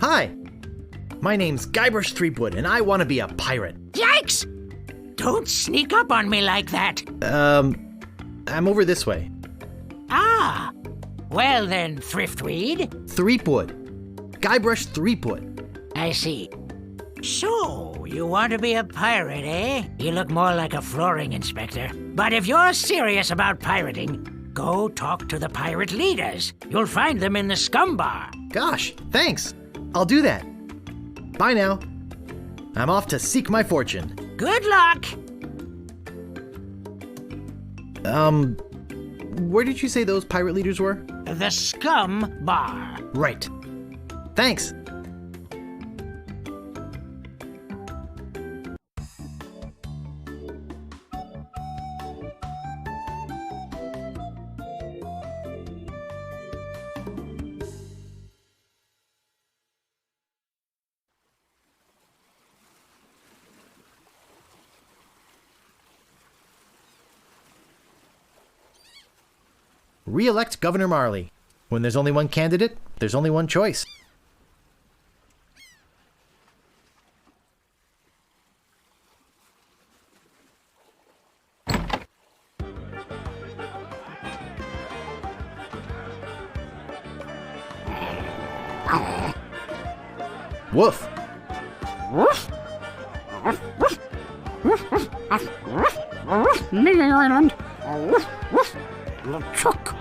Hi, my name's Guybrush Threepwood, and I want to be a pirate. Yikes! Don't sneak up on me like that. I'm over this way. Ah, well then, Thriftweed. Threepwood. Guybrush Threepwood. I see. So, you want to be a pirate, eh? You look more like a flooring inspector. But if you're serious about pirating, go talk to the pirate leaders. You'll find them in the scum bar. Gosh, thanks. I'll do that. Bye now. I'm off to seek my fortune. Good luck! Where did you say those pirate leaders were? The scum bar. Right. Thanks. Re-elect Governor Marley. When there's only one candidate, there's only one choice. Woof. Woof. Lily Island. Woof, woof. LeChuck.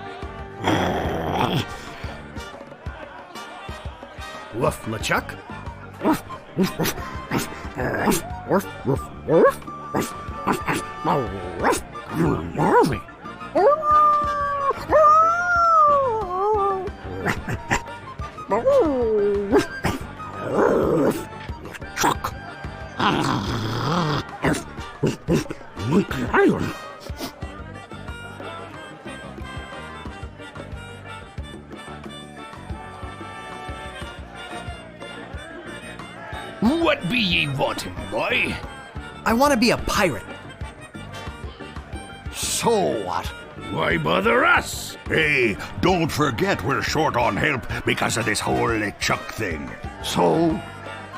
Woof, LeChuck. Woof, woof, woof. Woof, woof, woof. Woof, Marley. LeChuck. Monkey Island. What be ye wanting, boy? I want to be a pirate. So what? Why bother us? Hey, don't forget we're short on help because of this whole LeChuck thing. So?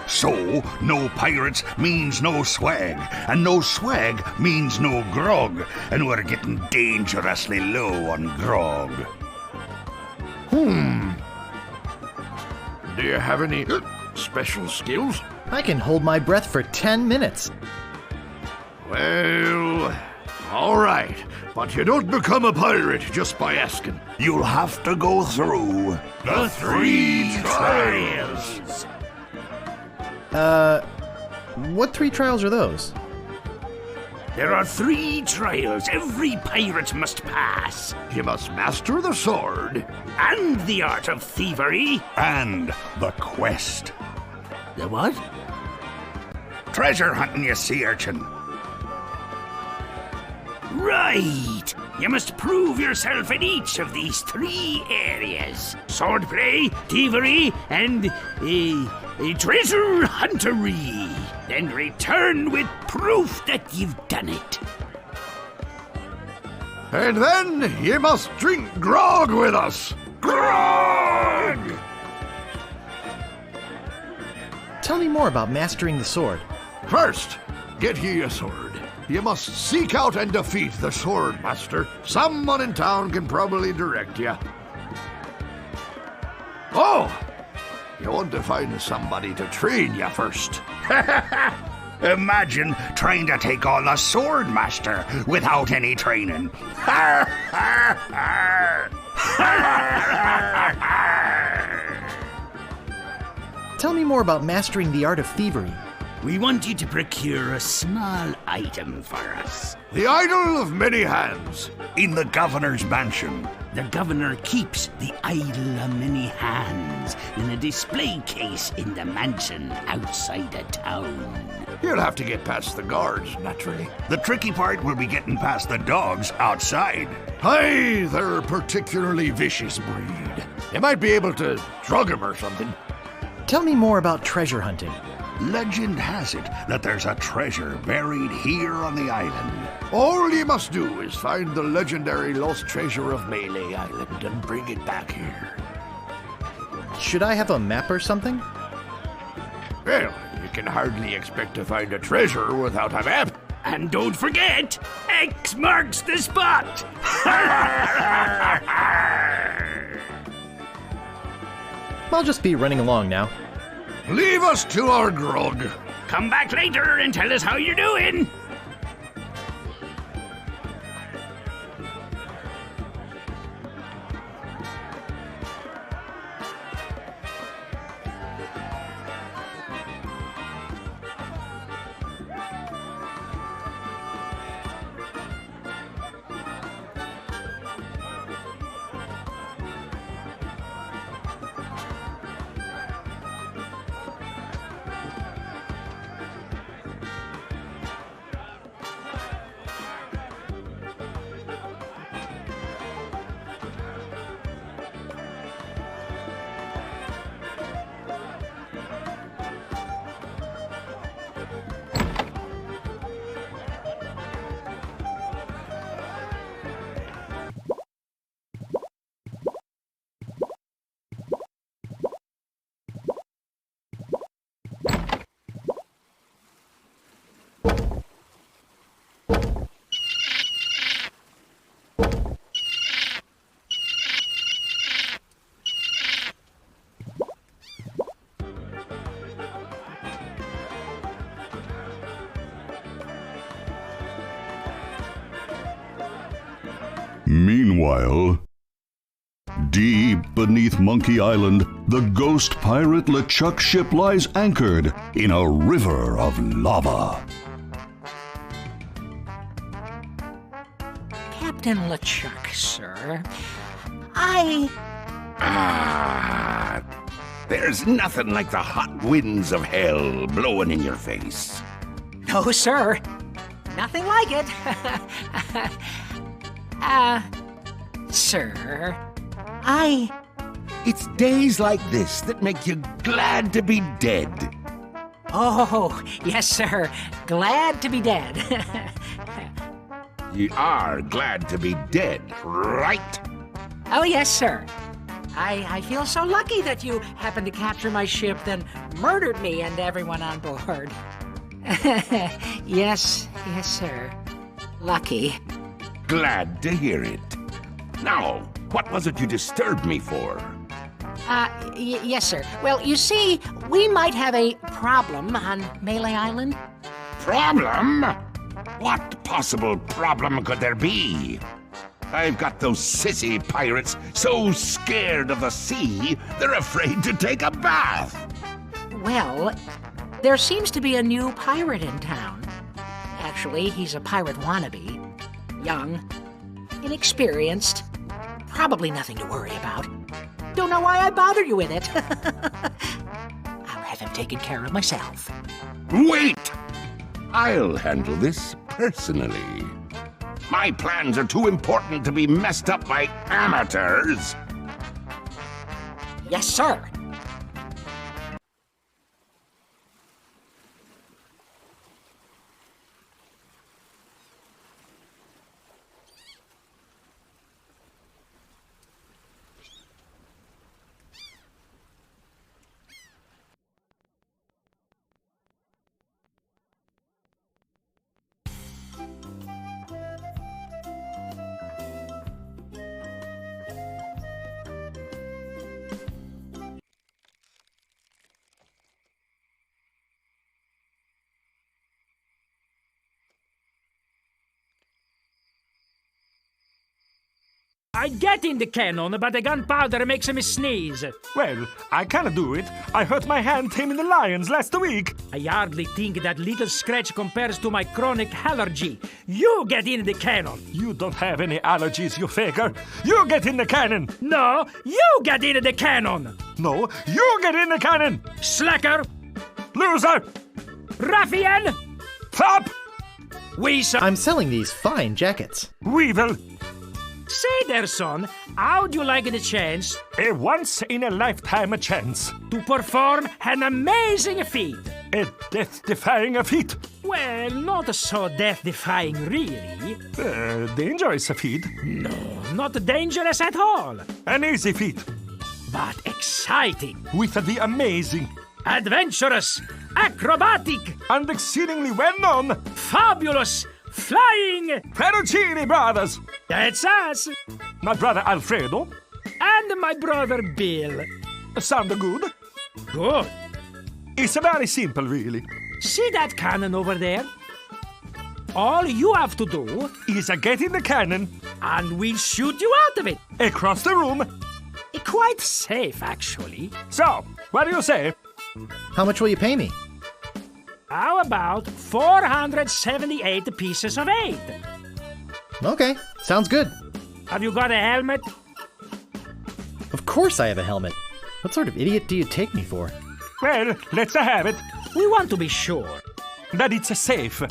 So, no pirates means no swag, and no swag means no grog, and we're getting dangerously low on grog. Do you have any special skills? I can hold my breath for 10 minutes. Well, all right, but you don't become a pirate just by asking. You'll have to go through the 3 trials. What 3 trials are those? There are 3 trials every pirate must pass. You must master the sword, and the art of thievery, And the quest. the what? Treasure hunting, you sea urchin. Right! You must prove yourself in each of these 3 areas. Swordplay, thievery, and treasure huntery. Then return with proof that you've done it. And then you must drink grog with us. Grog! Tell me more about mastering the sword. First, get ye a sword. You must seek out and defeat the sword master. Someone in town can probably direct you. Oh! You want to find somebody to train you first. Imagine trying to take on the sword master without any training. Tell me more about mastering the art of thievery. We want you to procure a small item for us. The idol of many hands. In the governor's mansion. The governor keeps the idol of many hands in a display case in the mansion outside the town. You'll have to get past the guards, naturally. The tricky part will be getting past the dogs outside. Aye, they're a particularly vicious breed. You might be able to drug 'em or something. Tell me more about treasure hunting. Legend has it that there's a treasure buried here on the island. All you must do is find the legendary lost treasure of Melee Island and bring it back here. Should I have a map or something? Well, you can hardly expect to find a treasure without a map. And don't forget, X marks the spot! I'll just be running along now. Leave us to our grog. Come back later and tell us how you're doing. Meanwhile, deep beneath Monkey Island, the ghost pirate LeChuck ship lies anchored in a river of lava. Captain LeChuck, sir. There's nothing like the hot winds of hell blowing in your face. No, sir. Nothing like it. Sir, It's days like this that make you glad to be dead. Oh, yes, sir. Glad to be dead. You are glad to be dead, right? Oh, yes, sir. I feel so lucky that you happened to capture my ship, then murdered me and everyone on board. Yes, sir. Lucky. Glad to hear it. Now, what was it you disturbed me for? Yes, sir. Well, you see, we might have a problem on Melee Island. Problem? What possible problem could there be? I've got those sissy pirates so scared of the sea, they're afraid to take a bath. Well, there seems to be a new pirate in town. Actually, he's a pirate wannabe. Young, inexperienced, probably nothing to worry about. Don't know why I bothered you with it. I'll have him taken care of myself. Wait! I'll handle this personally. My plans are too important to be messed up by amateurs. Yes, sir. I get in the cannon, but the gunpowder makes me sneeze. Well, I can't do it. I hurt my hand taming the lions last week. I hardly think that little scratch compares to my chronic allergy. You get in the cannon. You don't have any allergies, you faker. You get in the cannon. No, you get in the cannon. No, you get in the cannon. Slacker. Loser. Ruffian. Flop. I'm selling these fine jackets. Weevil. Say there, son, how'd you like the chance A once-in-a-lifetime chance. to perform an amazing feat? A death-defying feat. Well, not so death-defying, really. Dangerous feat. No, not dangerous at all, An easy feat. but exciting, With the amazing. adventurous, acrobatic, And exceedingly well known, fabulous, flying. Perugini brothers. That's us. My brother Alfredo. And my brother Bill. Sound good? Good. It's very simple, really. See that cannon over there? All you have to do, Is get in the cannon, and we'll shoot you out of it. across the room. Quite safe, actually. So, what do you say? How much will you pay me? How about 478 pieces of 8? Okay, sounds good. Have you got a helmet? Of course I have a helmet. What sort of idiot do you take me for? Well, let's have it. We want to be sure. That it's safe.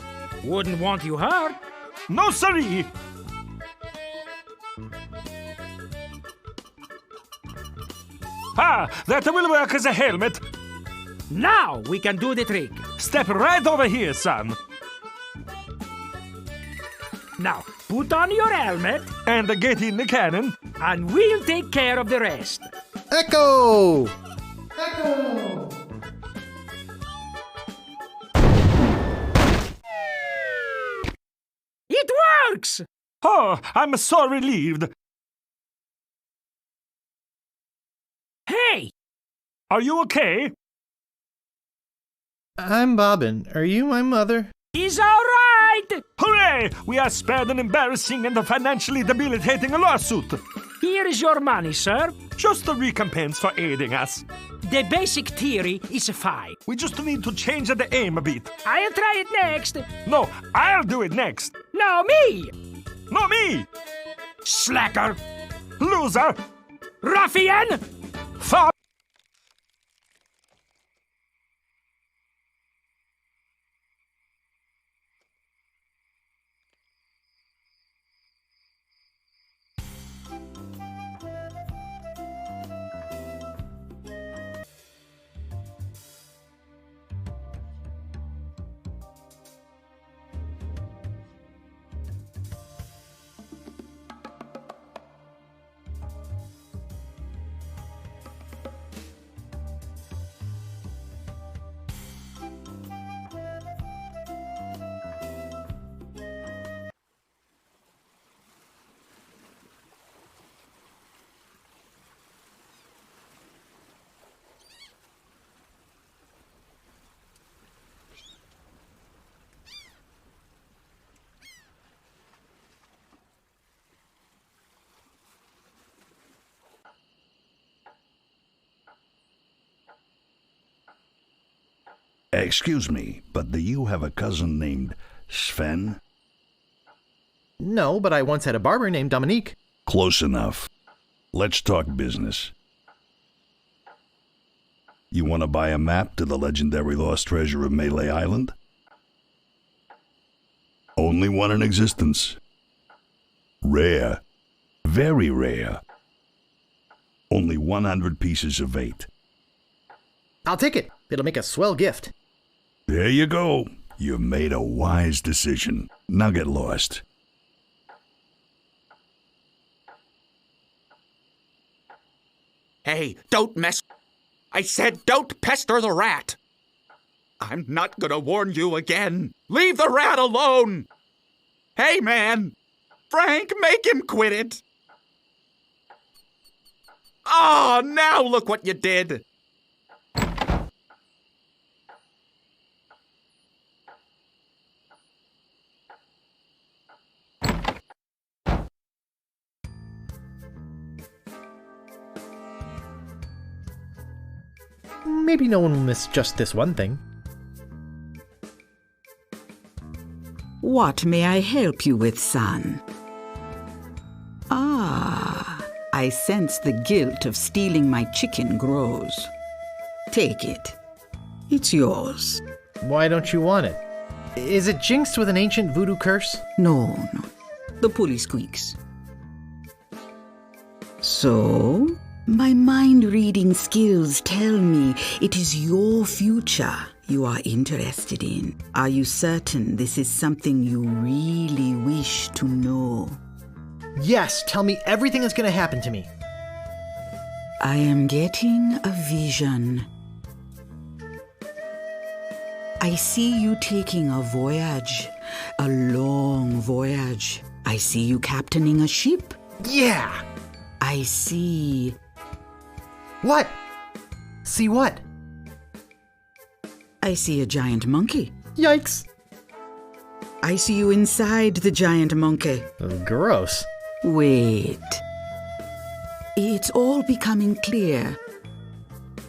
Wouldn't want you hurt. No, siree. Ah, that will work as a helmet. Now we can do the trick. Step right over here, son. Now, put on your helmet, And get in the cannon. and we'll take care of the rest. Echo! It works! Oh, I'm so relieved. Hey, Are you okay? I'm Bobbin. Are you my mother? he's all right. Hooray! We are spared an embarrassing and financially debilitating lawsuit. Here is your money, sir. Just a recompense for aiding us. The basic theory is 5. We just need to change the aim a bit. I'll try it next. No, I'll do it next. No, me! No, me! Slacker! Loser! Ruffian! Fuck! Excuse me, but do you have a cousin named Sven? No, but I once had a barber named Dominique. Close enough. Let's talk business. You want to buy a map to the legendary lost treasure of Melee Island? Only one in existence. Rare. Very rare. Only 100 pieces of 8. I'll take it. It'll make a swell gift. There you go. You made a wise decision. Now get lost. Hey, don't mess. I said don't pester the rat. I'm not gonna warn you again. Leave the rat alone. Hey, man. Frank, make him quit it. Oh, now look what you did. Maybe no one will miss just this one thing. What may I help you with, son? Ah, I sense the guilt of stealing my chicken grows. Take it. It's yours. Why don't you want it? Is it jinxed with an ancient voodoo curse? No. The pulley squeaks. So, my mind-reading skills tell me it is your future you are interested in. Are you certain this is something you really wish to know? Yes, tell me everything that's gonna happen to me. I am getting a vision. I see you taking a voyage, a long voyage. I see you captaining a ship. Yeah! I see. What? See what? I see a giant monkey. Yikes! I see you inside the giant monkey. Gross. Wait. It's all becoming clear.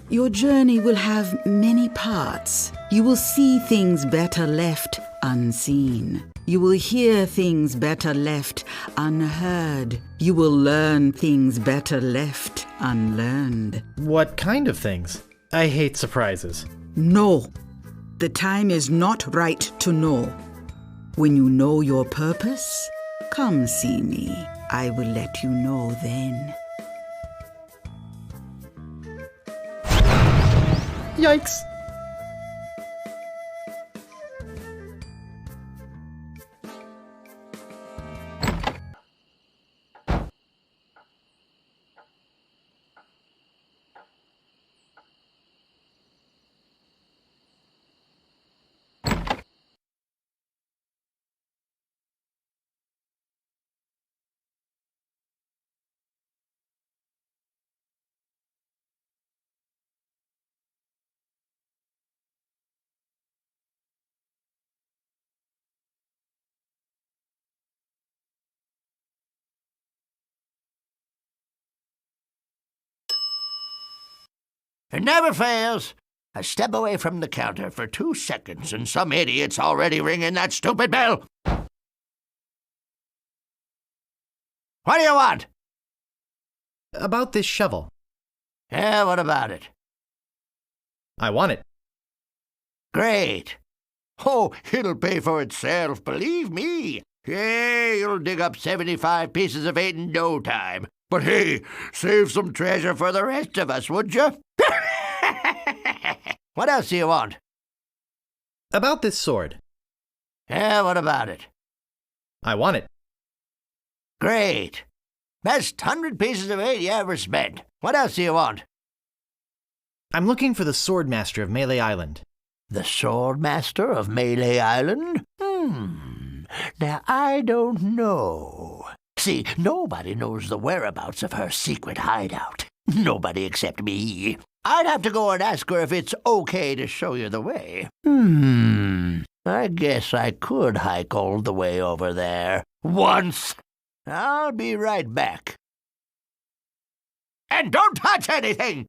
Your journey will have many parts. You will see things better left unseen. You will hear things better left unheard. You will learn things better left unlearned. What kind of things? I hate surprises. No, the time is not right to know. When you know your purpose, come see me. I will let you know then. Yikes! It never fails. I step away from the counter for 2 seconds and some idiot's already ringing that stupid bell. What do you want? About this shovel. Yeah, what about it? I want it. Great. Oh, it'll pay for itself, believe me. Yeah, you'll dig up 75 pieces of 8 in no time. But hey, save some treasure for the rest of us, would you? What else do you want? About this sword. Yeah, what about it? I want it. Great. Best 100 pieces of 8 you ever spent. What else do you want? I'm looking for the sword master of Melee Island. The sword master of Melee Island? Now I don't know. See, nobody knows the whereabouts of her secret hideout. Nobody except me. I'd have to go and ask her if it's okay to show you the way. I guess I could hike all the way over there. Once. I'll be right back. And don't touch anything!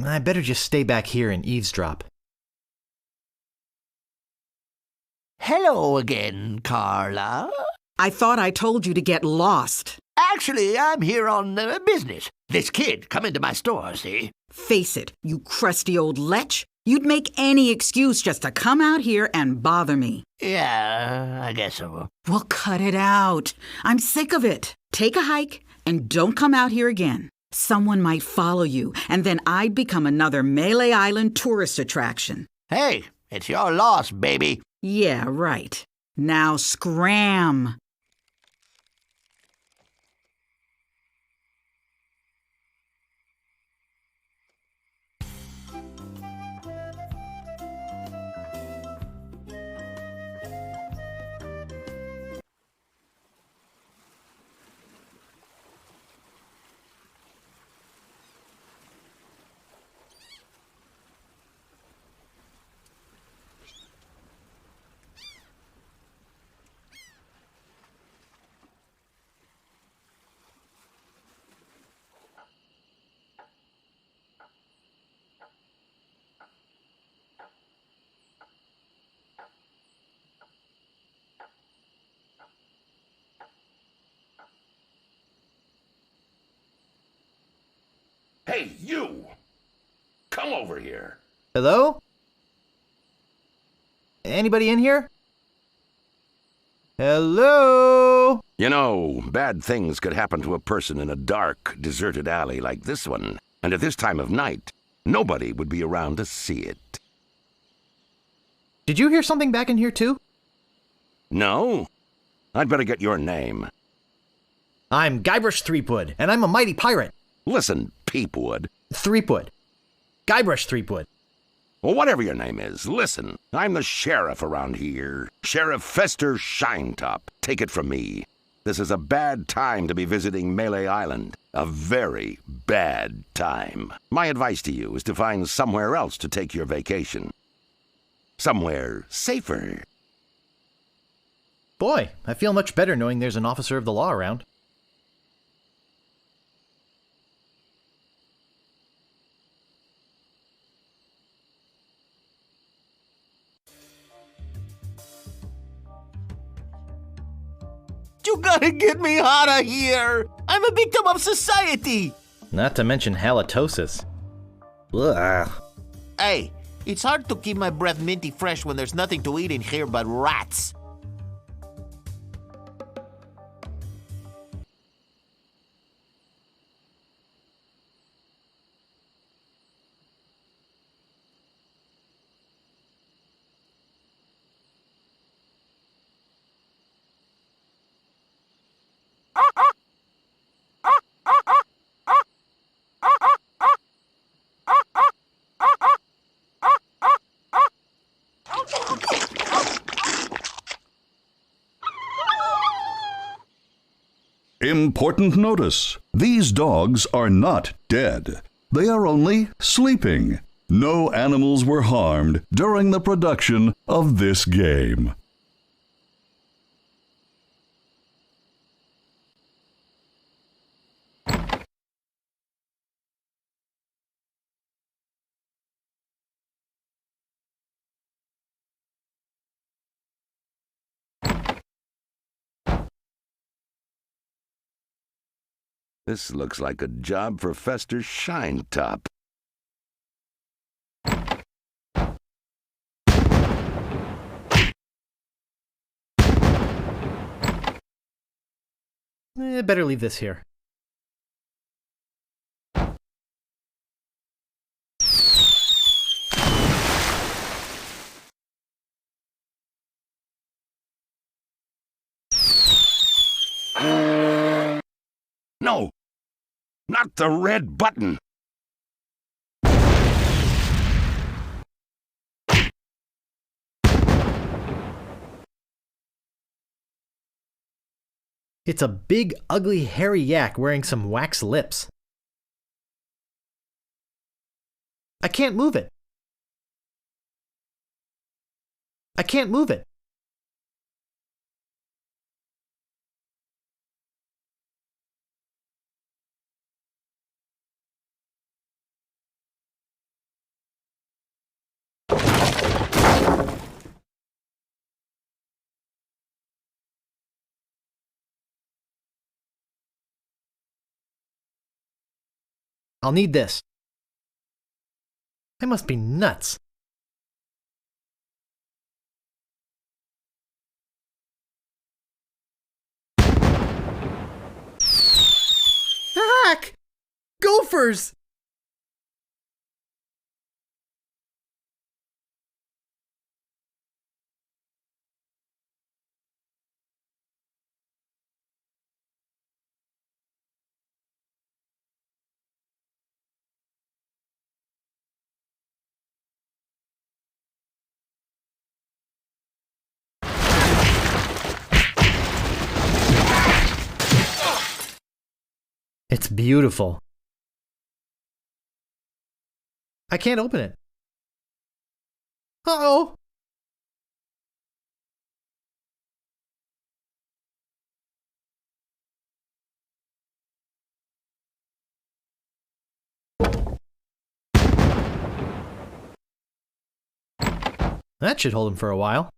I better just stay back here and eavesdrop. Hello again, Carla. I thought I told you to get lost. Actually, I'm here on business. This kid come into my store, see? Face it, you crusty old lech. You'd make any excuse just to come out here and bother me. Yeah, I guess so. Well, cut it out. I'm sick of it. Take a hike and don't come out here again. Someone might follow you, and then I'd become another Melee Island tourist attraction. Hey, it's your loss, baby. Yeah, right. Now scram. Hey, you! Come over here. Hello? Anybody in here? Hello? You know, bad things could happen to a person in a dark, deserted alley like this one. And at this time of night, nobody would be around to see it. Did you hear something back in here too? No? I'd better get your name. I'm Guybrush Threepwood, and I'm a mighty pirate. Listen, Peepwood. Threepwood. Guybrush Threepwood. Well, whatever your name is, listen. I'm the sheriff around here. Sheriff Fester Shinetop. Take it from me. This is a bad time to be visiting Melee Island. A very bad time. My advice to you is to find somewhere else to take your vacation. Somewhere safer. Boy, I feel much better knowing there's an officer of the law around. You gotta get me out of here! I'm a victim of society! Not to mention halitosis. Ugh. Hey, it's hard to keep my breath minty fresh when there's nothing to eat in here but rats. Important notice. These dogs are not dead. They are only sleeping. No animals were harmed during the production of this game. This looks like a job for Fester Shinetop. Better leave this here. No! Not the red button! It's a big, ugly, hairy yak wearing some wax lips. I can't move it. I can't move it. I'll need this. I must be nuts. Heck! Gophers! It's beautiful. I can't open it. Uh-oh! That should hold him for a while.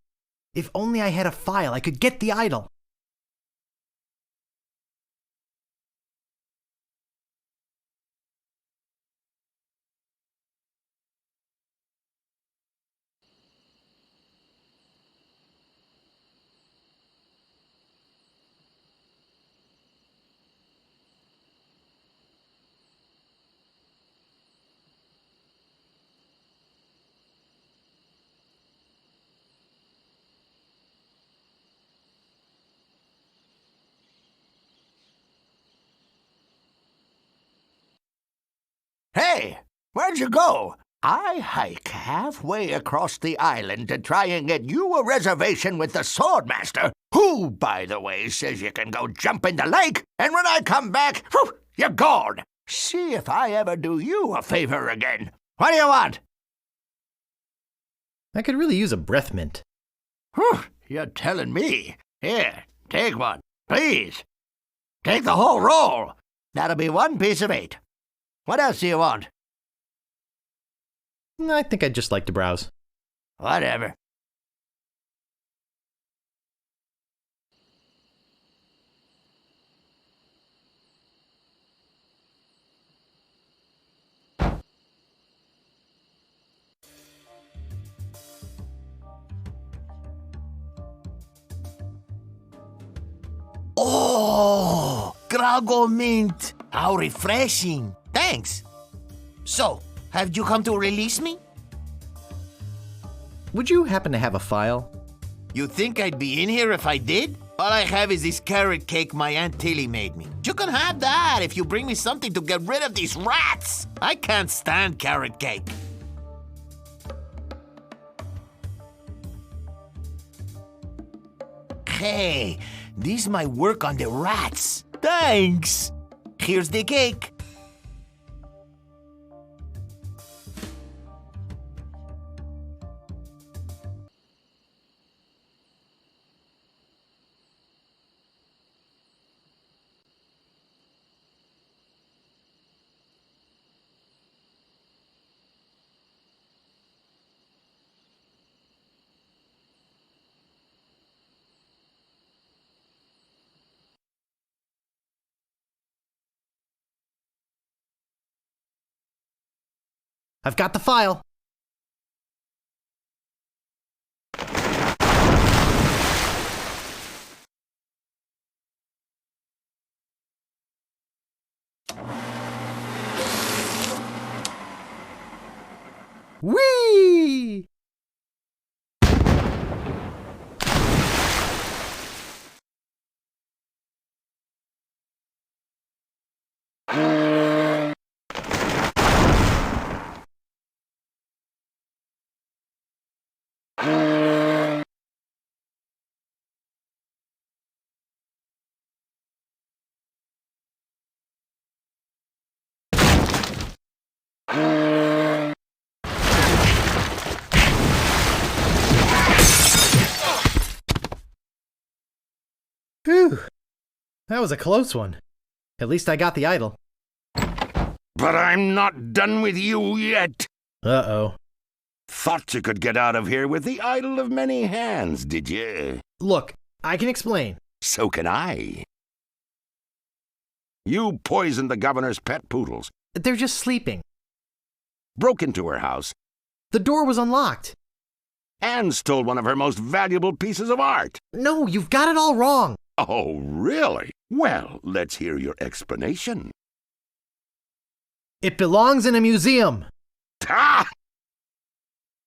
If only I had a file, I could get the idol. Hey, where'd you go? I hike halfway across the island to try and get you a reservation with the Swordmaster, who, by the way, says you can go jump in the lake, and when I come back, whew, you're gone. See if I ever do you a favor again. What do you want? I could really use a breath mint. Whew, you're telling me. Here, take one, please. Take the whole roll. That'll be 1 piece of 8. What else do you want? I think I'd just like to browse. Whatever. Oh, Grago Mint. How refreshing. Thanks. So, have you come to release me? Would you happen to have a file? You think I'd be in here if I did? All I have is this carrot cake my Aunt Tilly made me. You can have that if you bring me something to get rid of these rats. I can't stand carrot cake. Hey, this might work on the rats. Thanks. Here's the cake. I've got the file. Whee! Whew. That was a close one. At least I got the idol. But I'm not done with you yet. Uh-oh. Thought you could get out of here with the idol of many hands, did you? Look, I can explain. So can I. You poisoned the governor's pet poodles. They're just sleeping. Broke into her house The door was unlocked. and stole one of her most valuable pieces of art. No, you've got it all wrong. Oh, really? Well, let's hear your explanation. It belongs in a museum. Ah!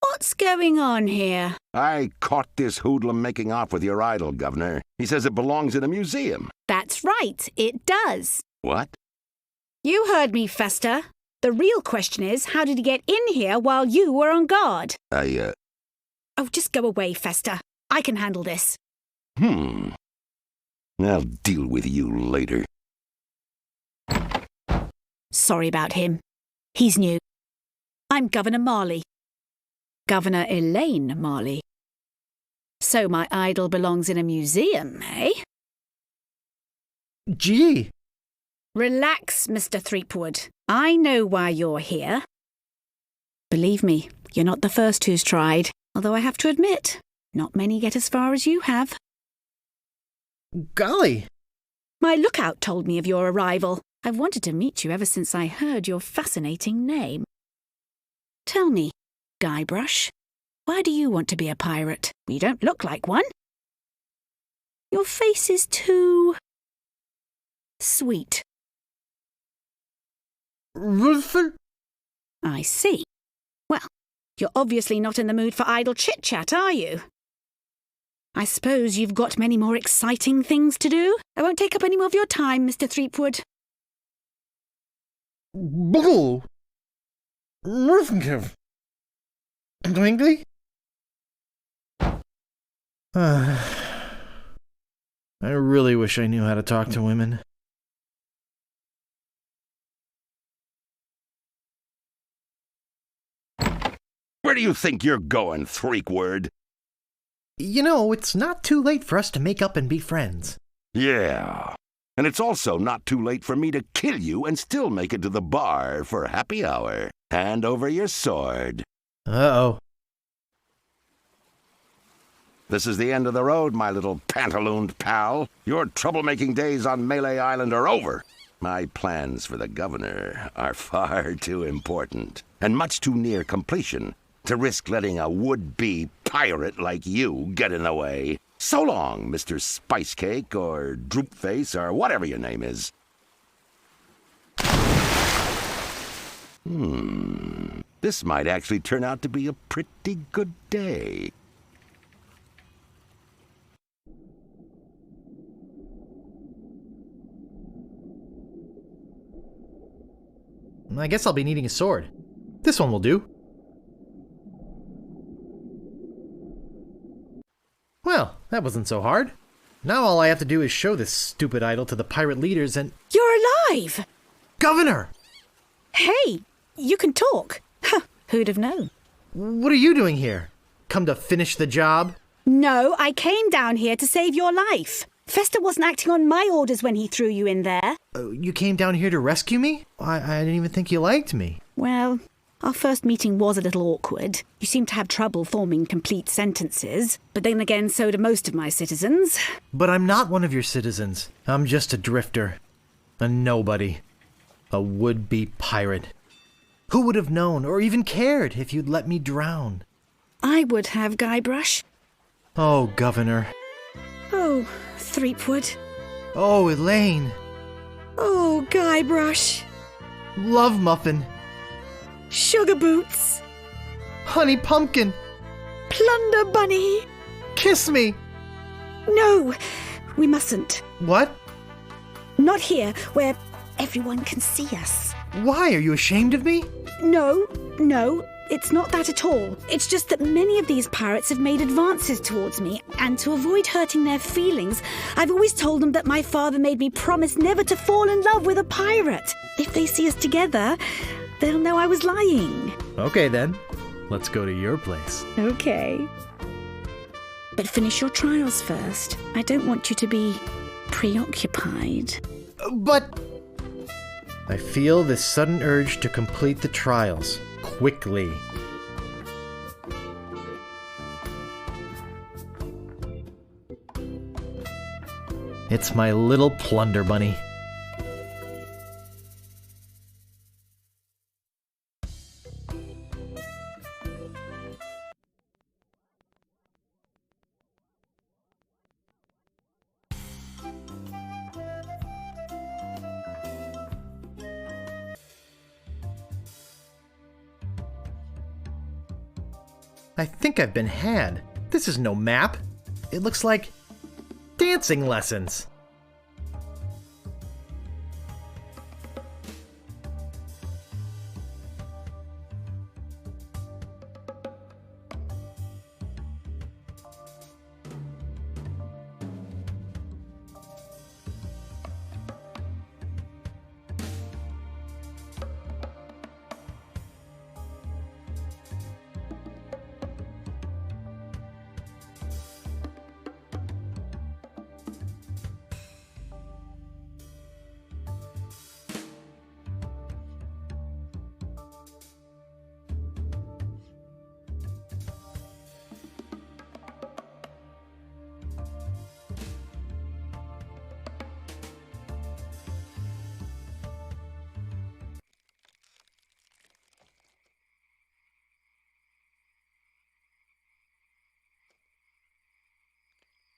What's going on here? I caught this hoodlum making off with your idol, Governor. He says it belongs in a museum. That's right, it does. What? You heard me, Fester. The real question is, how did he get in here while you were on guard? Oh, just go away, Fester. I can handle this. I'll deal with you later. Sorry about him. He's new. I'm Governor Marley. Governor Elaine Marley. So my idol belongs in a museum, eh? Gee. Relax, Mr. Threepwood. I know why you're here. Believe me, you're not the first who's tried. Although I have to admit, not many get as far as you have. Golly. My lookout told me of your arrival. I've wanted to meet you ever since I heard your fascinating name. Tell me, Guybrush, why do you want to be a pirate? You don't look like one. Your face is too sweet. Ruthven? I see. Well, you're obviously not in the mood for idle chit-chat, are you? I suppose you've got many more exciting things to do? I won't take up any more of your time, Mr. Threepwood. Bull. Ruthven. Twinkly? I really wish I knew how to talk to women. Where do you think you're going, Threepwood? You know, it's not too late for us to make up and be friends. Yeah. And it's also not too late for me to kill you and still make it to the bar for happy hour. Hand over your sword. Uh-oh. This is the end of the road, my little pantalooned pal. Your troublemaking days on Melee Island are over. My plans for the governor are far too important and much too near completion to risk letting a would-be pirate like you get in the way. So long, Mr. Spicecake or Droopface or whatever your name is. This might actually turn out to be a pretty good day. I guess I'll be needing a sword. This one will do. Well, that wasn't so hard. Now all I have to do is show this stupid idol to the pirate leaders and... You're alive! Governor! Hey, you can talk. Huh, who'd have known? What are you doing here? Come to finish the job? No, I came down here to save your life. Fester wasn't acting on my orders when he threw you in there. You came down here to rescue me? I didn't even think you liked me. Well, our first meeting was a little awkward. You seemed to have trouble forming complete sentences. But then again, so do most of my citizens. But I'm not one of your citizens. I'm just a drifter. A nobody. A would-be pirate. Who would have known or even cared if you'd let me drown? I would have, Guybrush. Oh, Governor. Oh, Threepwood. Oh, Elaine. Oh, Guybrush. Love Muffin. Sugar Boots. Honey Pumpkin. Plunder Bunny. Kiss me. No, we mustn't. What? Not here, where everyone can see us. Why? Are you ashamed of me? No, it's not that at all. It's just that many of these pirates have made advances towards me, and to avoid hurting their feelings, I've always told them that my father made me promise never to fall in love with a pirate. If they see us together, they'll know I was lying. Okay, then. Let's go to your place. Okay. But finish your trials first. I don't want you to be preoccupied. But... I feel this sudden urge to complete the trials. Quickly. It's my little plunder bunny. I think I've been had. This is no map. It looks like dancing lessons.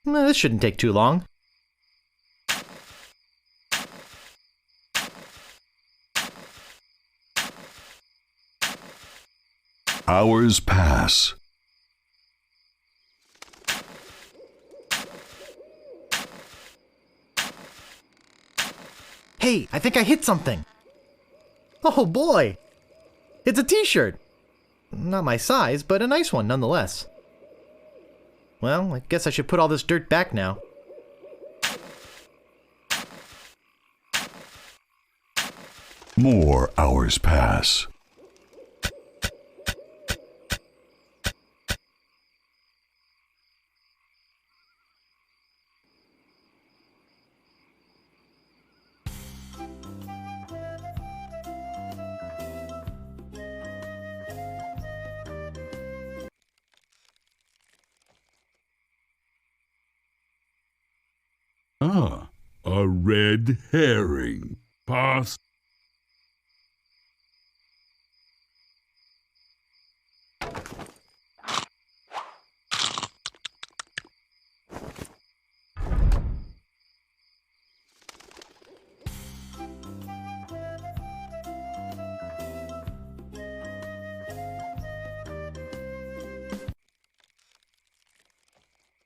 This shouldn't take too long. Hours pass. Hey, I think I hit something. Oh boy! It's a t-shirt. Not my size, but a nice one nonetheless. Well, I guess I should put all this dirt back now. More hours pass. Ah, a red herring. Pass.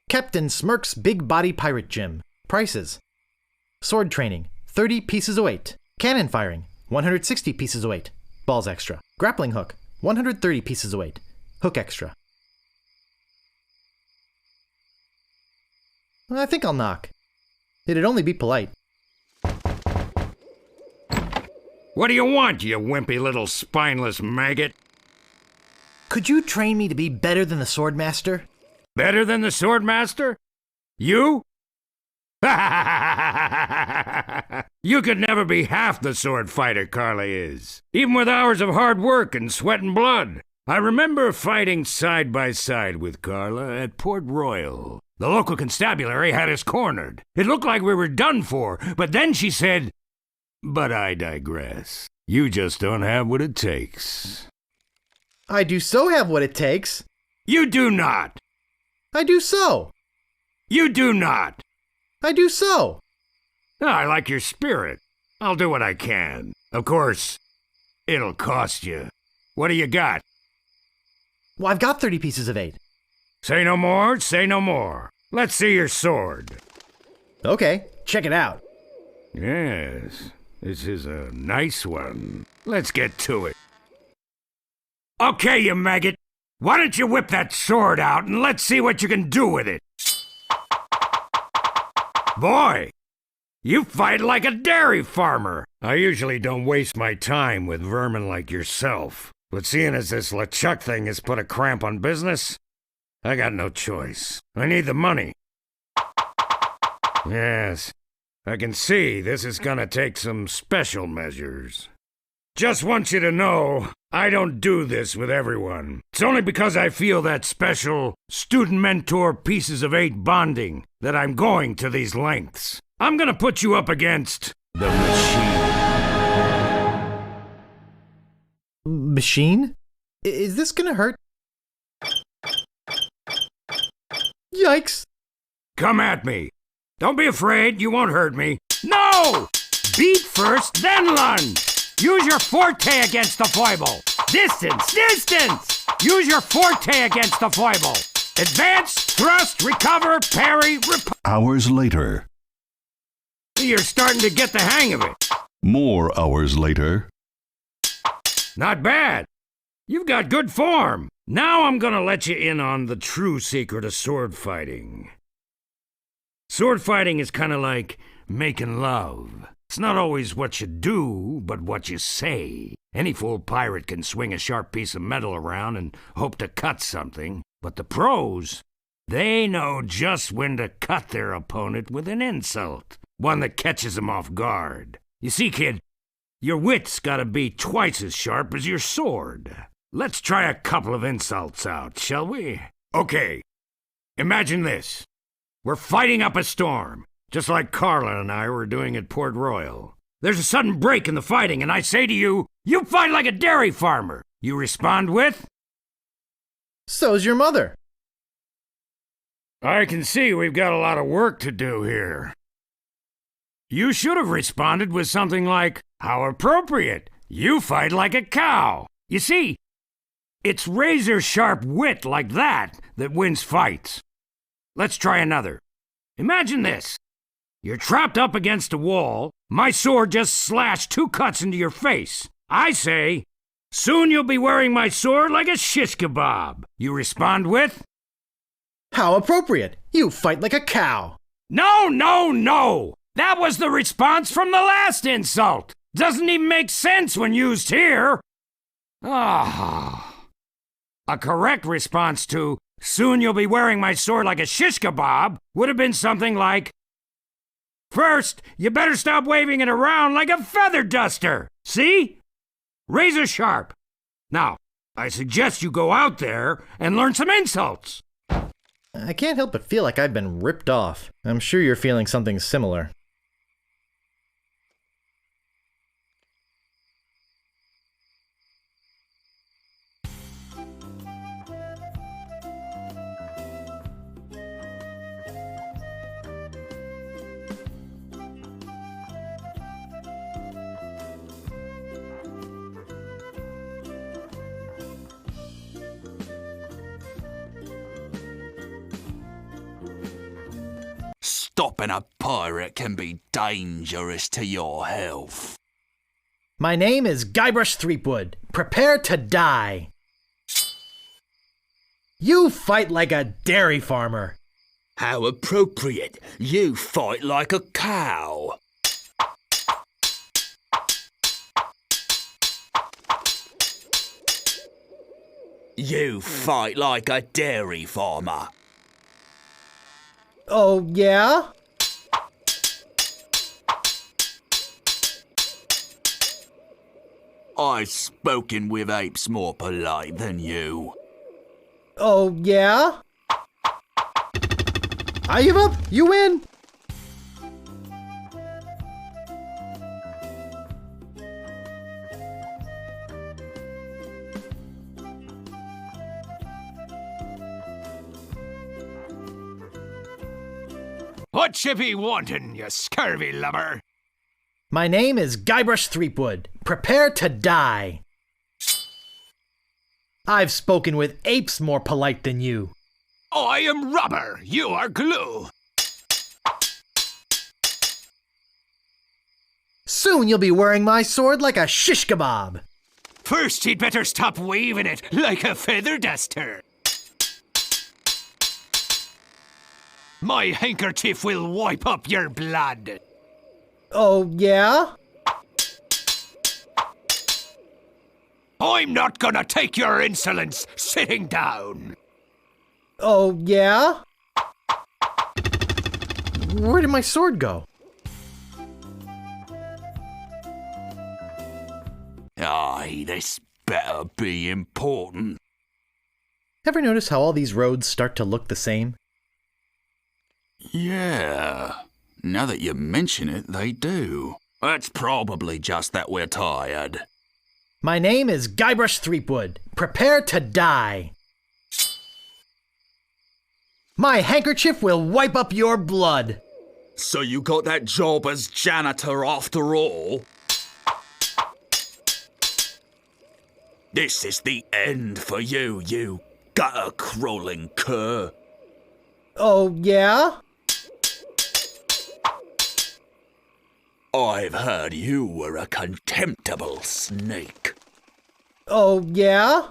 Captain Smirk's Big Body Pirate Gym. Prices. Sword training, 30 pieces of weight. Cannon firing, 160 pieces of weight. Balls extra. Grappling hook, 130 pieces of weight. Hook extra. I think I'll knock. It'd only be polite. What do you want, you wimpy little spineless maggot? Could you train me to be better than the Swordmaster? Better than the Swordmaster? You? You could never be half the sword fighter Carla is, even with hours of hard work and sweat and blood. I remember fighting side by side with Carla at Port Royal. The local constabulary had us cornered. It looked like we were done for, but then she said, "But I digress. You just don't have what it takes." I do so have what it takes. You do not. I do so. You do not. I do so. I like your spirit. I'll do what I can. Of course, it'll cost you. What do you got? Well, I've got 30 pieces of 8. Say no more, say no more. Let's see your sword. Okay, check it out. Yes, this is a nice one. Let's get to it. Okay, you maggot. Why don't you whip that sword out and let's see what you can do with it? Boy, you fight like a dairy farmer. I usually don't waste my time with vermin like yourself. But seeing as this LeChuck thing has put a cramp on business, I got no choice. I need the money. Yes, I can see this is gonna take some special measures. Just want you to know, I don't do this with everyone. It's only because I feel that special student-mentor pieces of 8 bonding that I'm going to these lengths. I'm gonna put you up against the machine. Machine? Is this gonna hurt? Yikes! Come at me. Don't be afraid, you won't hurt me. No! Beat first, then lunge! Use your forte against the foible! Distance! Distance! Use your forte against the foible. Advance, thrust, recover, parry, Hours later. You're starting to get the hang of it. More hours later. Not bad. You've got good form. Now I'm gonna let you in on the true secret of sword fighting. Sword fighting is kind of like making love. It's not always what you do, but what you say. Any fool pirate can swing a sharp piece of metal around and hope to cut something. But the pros, they know just when to cut their opponent with an insult. One that catches them off guard. You see, kid, your wit's gotta be twice as sharp as your sword. Let's try a couple of insults out, shall we? Okay, imagine this. We're fighting up a storm, just like Carla and I were doing at Port Royal. There's a sudden break in the fighting, and I say to you, you fight like a dairy farmer. You respond with? So's your mother. I can see we've got a lot of work to do here. You should have responded with something like, how appropriate. You fight like a cow. You see, it's razor-sharp wit like that that wins fights. Let's try another. Imagine this. You're trapped up against a wall. My sword just slashed 2 cuts into your face. I say, soon you'll be wearing my sword like a shish kebab. You respond with? How appropriate. You fight like a cow. No, no, no. That was the response from the last insult. Doesn't even make sense when used here. Ah. A correct response to, soon you'll be wearing my sword like a shish kebab, would have been something like, first, you better stop waving it around like a feather duster. See? Razor sharp. Now, I suggest you go out there and learn some insults. I can't help but feel like I've been ripped off. I'm sure you're feeling something similar. Stopping a pirate can be dangerous to your health. My name is Guybrush Threepwood. Prepare to die. You fight like a dairy farmer. How appropriate. You fight like a cow. You fight like a dairy farmer. Oh, yeah? I've spoken with apes more polite than you. Oh, yeah? I give up. You win. What you be wantin', you scurvy lubber? My name is Guybrush Threepwood. Prepare to die. I've spoken with apes more polite than you. I am rubber, you are glue. Soon you'll be wearing my sword like a shish kebab. First you'd better stop waving it like a feather duster. My handkerchief will wipe up your blood. Oh, yeah? I'm not gonna take your insolence sitting down. Oh, yeah? Where did my sword go? Aye, this better be important. Ever notice how all these roads start to look the same? Yeah, now that you mention it, they do. It's probably just that we're tired. My name is Guybrush Threepwood. Prepare to die. My handkerchief will wipe up your blood. So you got that job as janitor after all? This is the end for you, you gutter-crawling cur. Oh, yeah? I've heard you were a contemptible snake. Oh, yeah?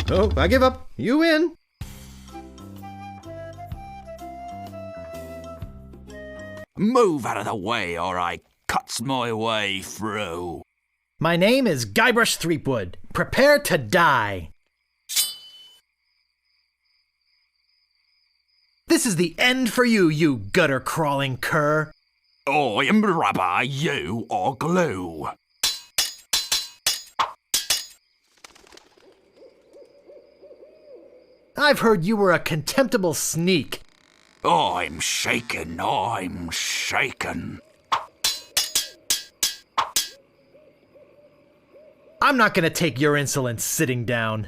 Oh, I give up. You win. Move out of the way or I cuts my way through. My name is Guybrush Threepwood. Prepare to die. This is the end for you, you gutter-crawling cur. I am rubber, you are glue. I've heard you were a contemptible sneak. I'm shaken, I'm shaken. I'm not gonna take your insolence sitting down.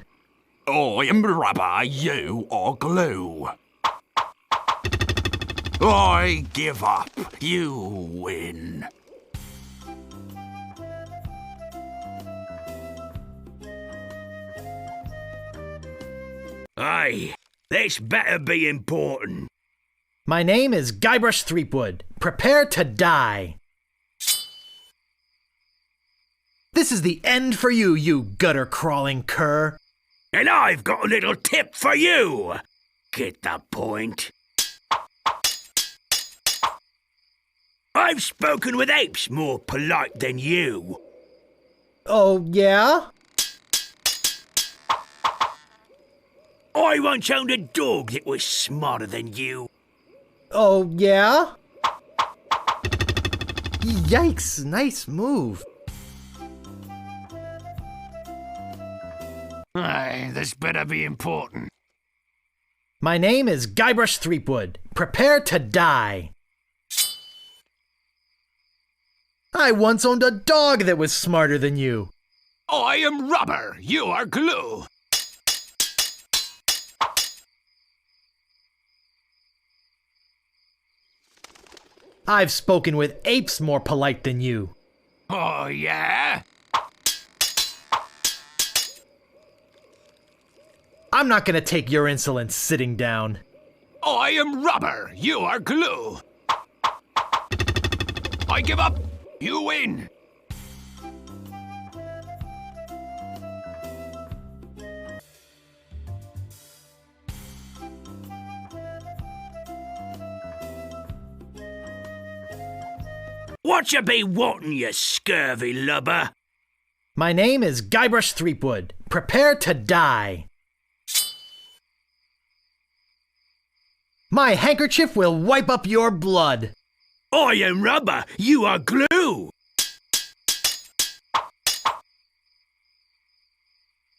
I am rubber, you are glue. I give up, you win. Aye, this better be important. My name is Guybrush Threepwood. Prepare to die. This is the end for you, you gutter-crawling cur. And I've got a little tip for you. Get the point? I've spoken with apes more polite than you. Oh, yeah? I once owned a dog that was smarter than you. Oh, yeah? Yikes, nice move. Aye, this better be important. My name is Guybrush Threepwood. Prepare to die. I once owned a dog that was smarter than you. I am rubber, you are glue. I've spoken with apes more polite than you. Oh, yeah? I'm not gonna take your insolence sitting down. I am rubber, you are glue. I give up, you win. What you be wantin', you scurvy lubber? My name is Guybrush Threepwood. Prepare to die. My handkerchief will wipe up your blood. I am rubber, you are glue.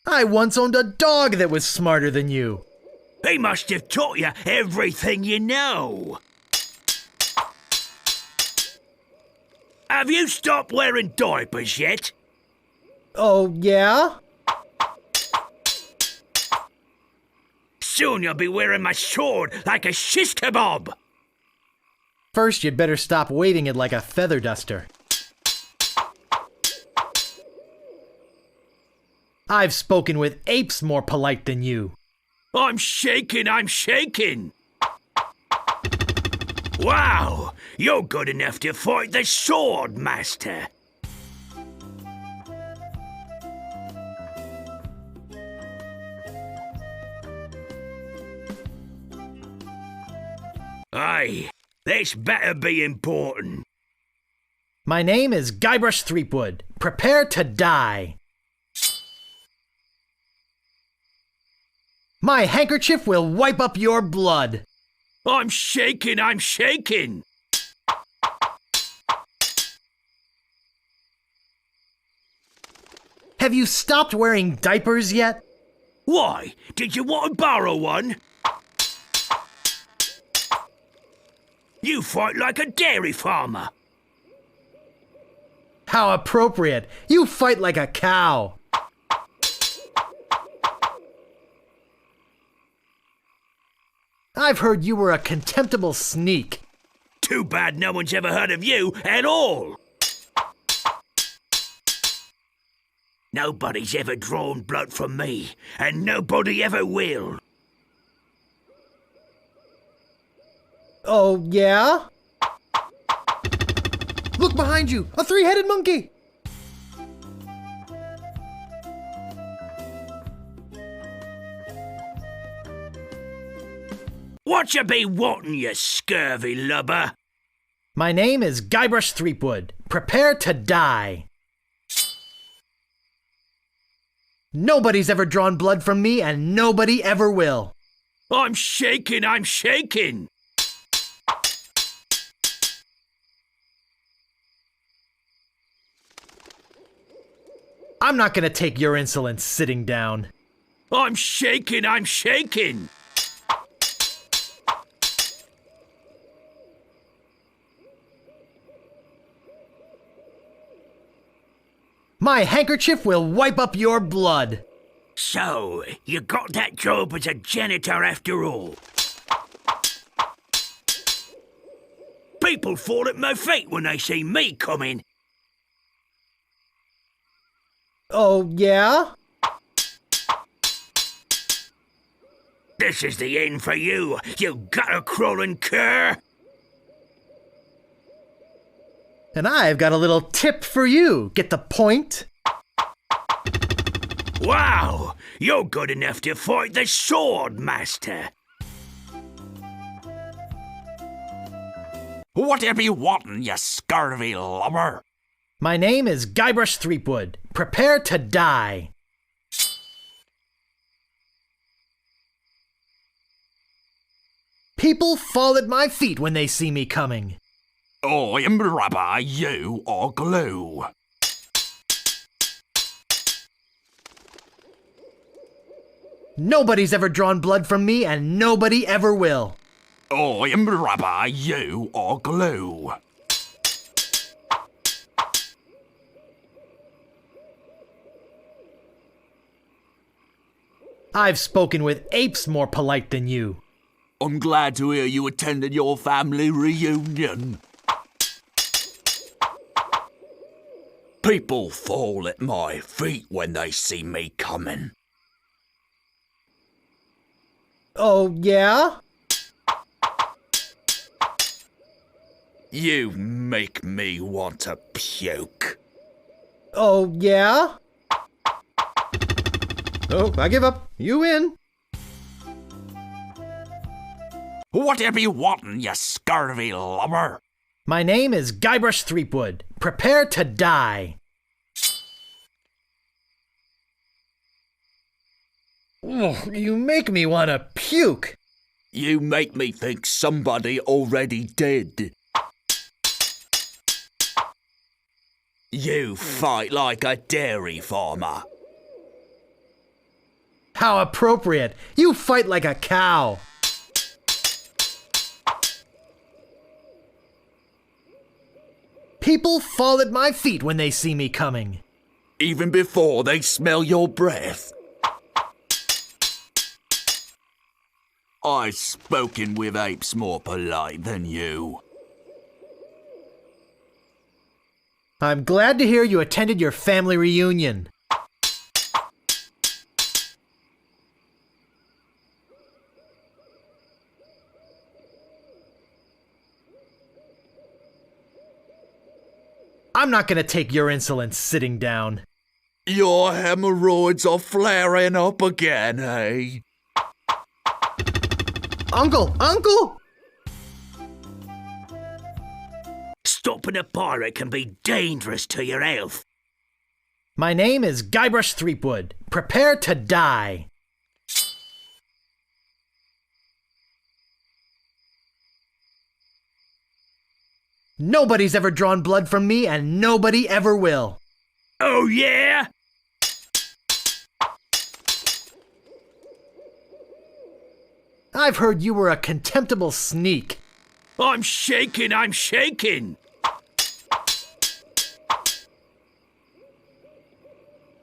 I once owned a dog that was smarter than you. He must have taught you everything you know. Have you stopped wearing diapers yet? Oh, yeah? Soon you'll be wearing my sword like a shish kebab. First, you'd better stop waving it like a feather duster. I've spoken with apes more polite than you. I'm shaking, I'm shaking. Wow, you're good enough to fight the sword master. Aye, this better be important. My name is Guybrush Threepwood. Prepare to die. My handkerchief will wipe up your blood. I'm shaking, I'm shaking. Have you stopped wearing diapers yet? Why? Did you want to borrow one? You fight like a dairy farmer. How appropriate. You fight like a cow. I've heard you were a contemptible sneak. Too bad no one's ever heard of you at all. Nobody's ever drawn blood from me, and nobody ever will. Oh, yeah? Look behind you! A three-headed monkey! What you be wantin', you scurvy lubber? My name is Guybrush Threepwood. Prepare to die. Nobody's ever drawn blood from me, and nobody ever will. I'm shaking, I'm shaking! I'm not gonna take your insolence sitting down. I'm shaking, I'm shaking! My handkerchief will wipe up your blood. So, you got that job as a janitor after all. People fall at my feet when they see me coming. Oh, yeah? This is the end for you, you gutter-crawling cur! And I've got a little tip for you. Get the point? Wow! You're good enough to fight the Sword Master! Whatever you wantin', you scurvy lubber? My name is Guybrush Threepwood. Prepare to die. People fall at my feet when they see me coming. I am rubber, you are glue. Nobody's ever drawn blood from me, and nobody ever will. I am rubber, you are glue. I've spoken with apes more polite than you. I'm glad to hear you attended your family reunion. People fall at my feet when they see me coming. Oh, yeah? You make me want to puke. Oh, yeah? Oh, I give up. You win. Whatever you wantin', you scurvy lubber? My name is Guybrush Threepwood. Prepare to die. Ugh, you make me want to puke. You make me think somebody already did. You fight like a dairy farmer. How appropriate. You fight like a cow. People fall at my feet when they see me coming. Even before they smell your breath. I've spoken with apes more polite than you. I'm glad to hear you attended your family reunion. I'm not gonna take your insolence sitting down. Your hemorrhoids are flaring up again, eh? Uncle! Uncle! Stopping a pirate can be dangerous to your health. My name is Guybrush Threepwood. Prepare to die. Nobody's ever drawn blood from me, and nobody ever will. Oh, yeah? I've heard you were a contemptible sneak. I'm shaking, I'm shaking!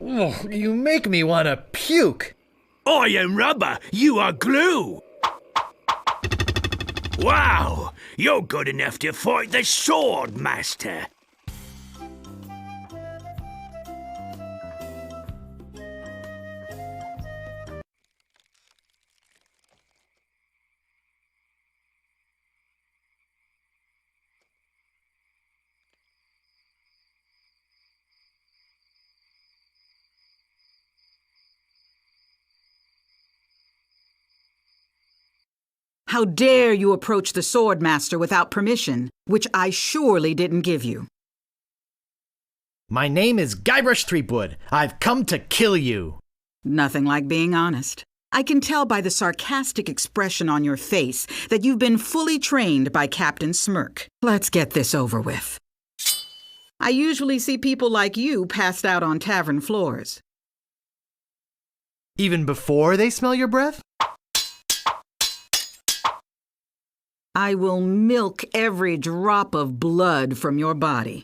Ugh, you make me want to puke. I am rubber, you are glue! Wow! You're good enough to fight the Sword Master! How dare you approach the Swordmaster without permission, which I surely didn't give you? My name is Guybrush Threepwood. I've come to kill you. Nothing like being honest. I can tell by the sarcastic expression on your face that you've been fully trained by Captain Smirk. Let's get this over with. I usually see people like you passed out on tavern floors. Even before they smell your breath? I will milk every drop of blood from your body.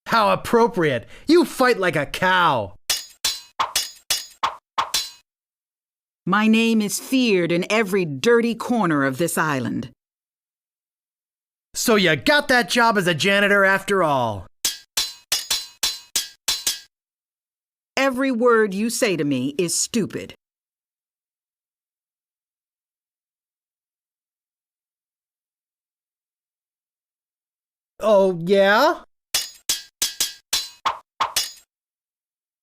How appropriate! You fight like a cow! My name is feared in every dirty corner of this island. So you got that job as a janitor after all. Every word you say to me is stupid. Oh, yeah?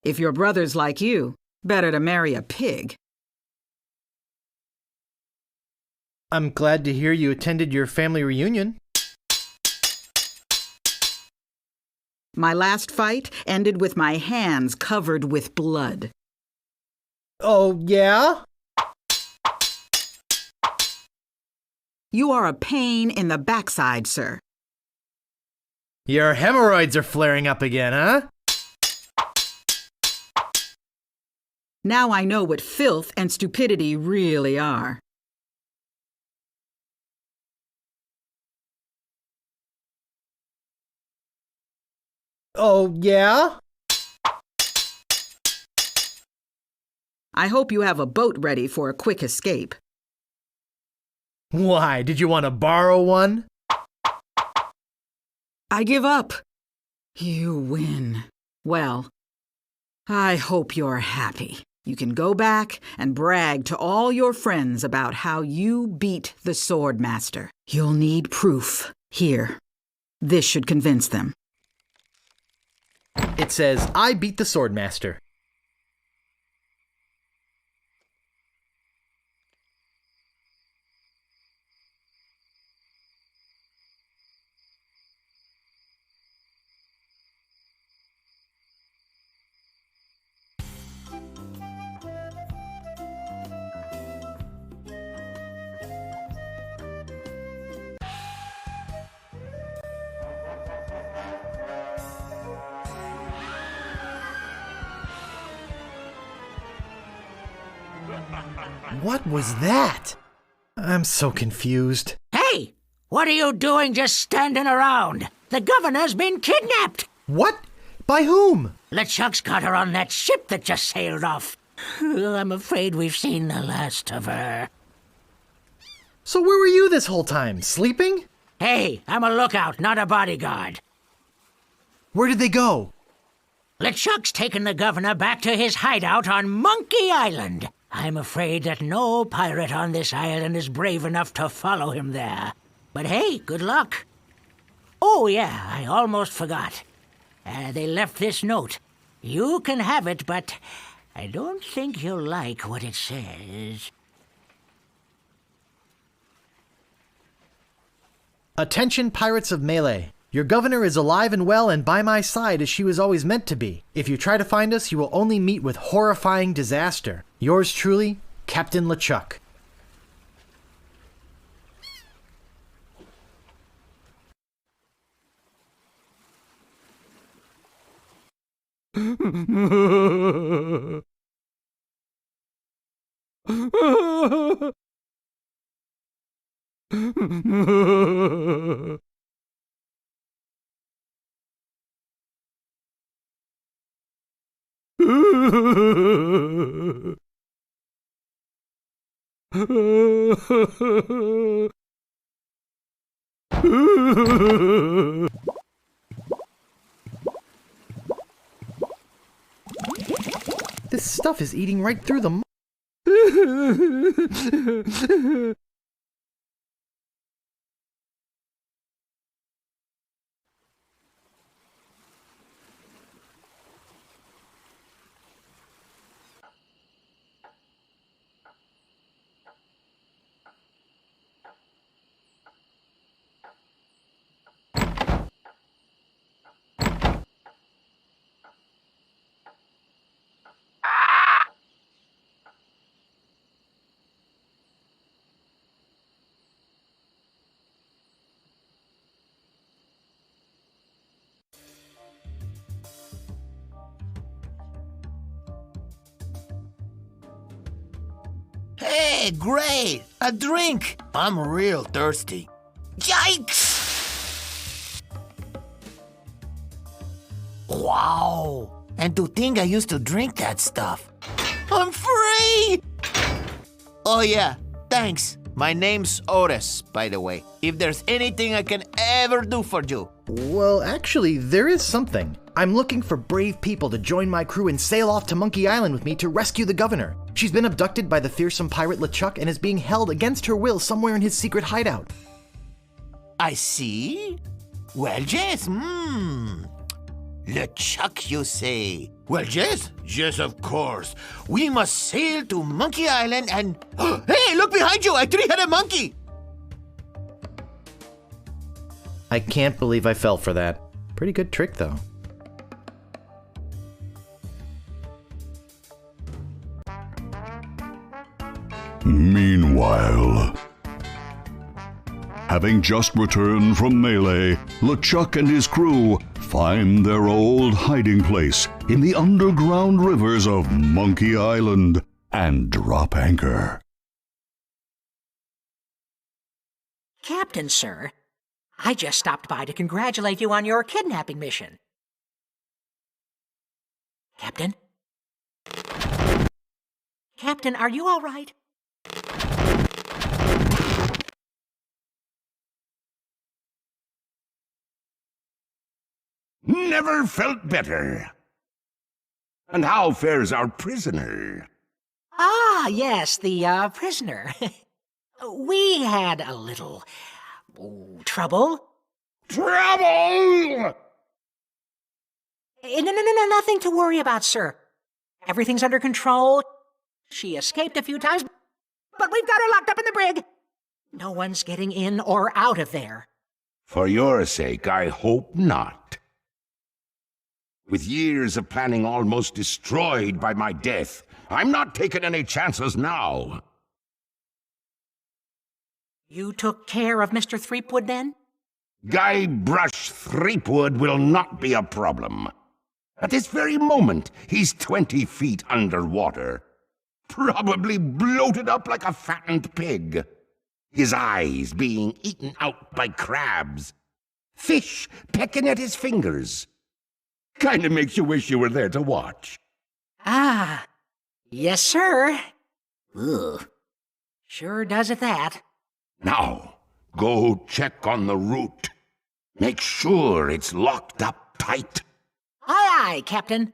If your brother's like you, better to marry a pig. I'm glad to hear you attended your family reunion. My last fight ended with my hands covered with blood. Oh, yeah? You are a pain in the backside, sir. Your hemorrhoids are flaring up again, huh? Now I know what filth and stupidity really are. Oh, yeah? I hope you have a boat ready for a quick escape. Why, did you want to borrow one? I give up. You win. Well, I hope you're happy. You can go back and brag to all your friends about how you beat the Swordmaster. You'll need proof. Here. This should convince them. It says, I beat the Swordmaster. What was that? I'm so confused. Hey! What are you doing just standing around? The governor's been kidnapped! What? By whom? LeChuck's got her on that ship that just sailed off. I'm afraid we've seen the last of her. So where were you this whole time? Sleeping? Hey, I'm a lookout, not a bodyguard. Where did they go? LeChuck's taken the governor back to his hideout on Monkey Island. I'm afraid that no pirate on this island is brave enough to follow him there. But hey, good luck. Oh yeah, I almost forgot. They left this note. You can have it, but I don't think you'll like what it says. Attention, pirates of Melee. Your governor is alive and well and by my side as she was always meant to be. If you try to find us, you will only meet with horrifying disaster. Yours truly, Captain LeChuck. This stuff is eating right through the... Hey, great! A drink! I'm real thirsty. Yikes! Wow! And to think I used to drink that stuff. I'm free! Oh yeah, thanks. My name's Otis, by the way. If there's anything I can ever do for you. Well, actually, there is something. I'm looking for brave people to join my crew and sail off to Monkey Island with me to rescue the governor. She's been abducted by the fearsome pirate LeChuck and is being held against her will somewhere in his secret hideout. I see. Well, yes, LeChuck, you say? Well, yes, yes, of course. We must sail to Monkey Island and... Hey, look behind you, a three-headed monkey! I can't believe I fell for that. Pretty good trick, though. Meanwhile, having just returned from Melee, LeChuck and his crew find their old hiding place in the underground rivers of Monkey Island and drop anchor. Captain, sir, I just stopped by to congratulate you on your kidnapping mission. Captain? Captain, are you all right? Never felt better. And how fares our prisoner? Ah, yes, the prisoner. We had a little trouble. Trouble! No, nothing to worry about, sir. Everything's under control. She escaped a few times, but we've got her locked up in the brig. No one's getting in or out of there. For your sake, I hope not. With years of planning almost destroyed by my death, I'm not taking any chances now. You took care of Mr. Threepwood, then? Guybrush Threepwood will not be a problem. At this very moment, he's 20 feet underwater. Probably bloated up like a fattened pig. His eyes being eaten out by crabs. Fish pecking at his fingers. Kinda makes you wish you were there to watch. Ah, yes, sir. Ugh. Sure does at that. Now, go check on the route. Make sure it's locked up tight. Aye, aye, Captain.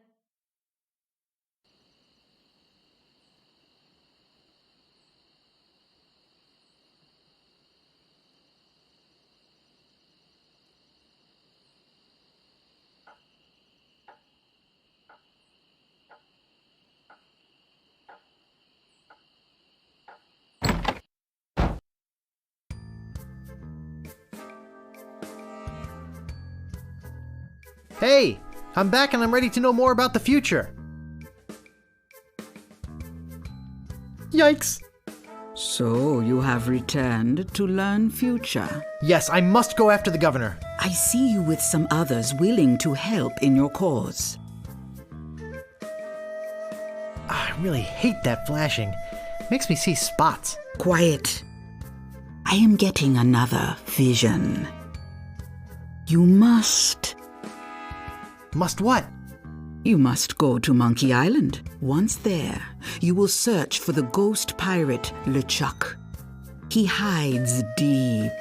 Hey, I'm back and I'm ready to know more about the future. Yikes. So you have returned to learn future. Yes, I must go after the governor. I see you with some others willing to help in your cause. I really hate that flashing. Makes me see spots. Quiet. I am getting another vision. You must... Must what? You must go to Monkey Island. Once there, you will search for the ghost pirate LeChuck. He hides deep,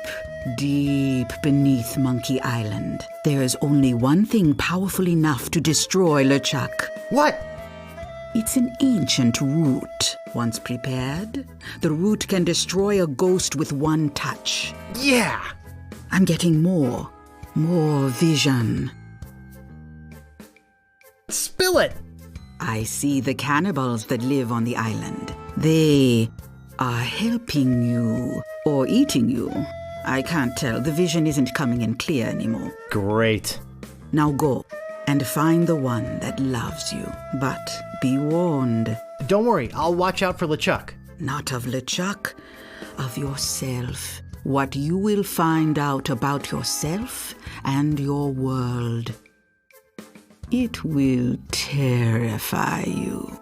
deep beneath Monkey Island. There is only one thing powerful enough to destroy LeChuck. What? It's an ancient root. Once prepared, the root can destroy a ghost with one touch. Yeah! I'm getting more vision. Spill it! I see the cannibals that live on the island. They are helping you or eating you. I can't tell. The vision isn't coming in clear anymore. Great. Now go and find the one that loves you. But be warned. Don't worry, I'll watch out for LeChuck. Not of LeChuck, of yourself. What you will find out about yourself and your world. It will terrify you.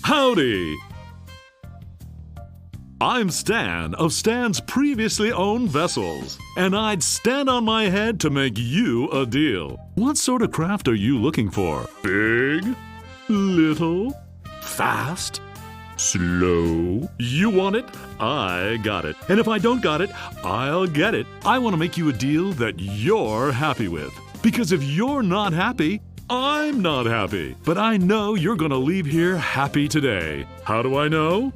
Howdy! I'm Stan of Stan's previously owned vessels, and I'd stand on my head to make you a deal. What sort of craft are you looking for? Big? Little? Fast? Slow? You want it? I got it. And if I don't got it, I'll get it. I want to make you a deal that you're happy with. Because if you're not happy, I'm not happy. But I know you're going to leave here happy today. How do I know?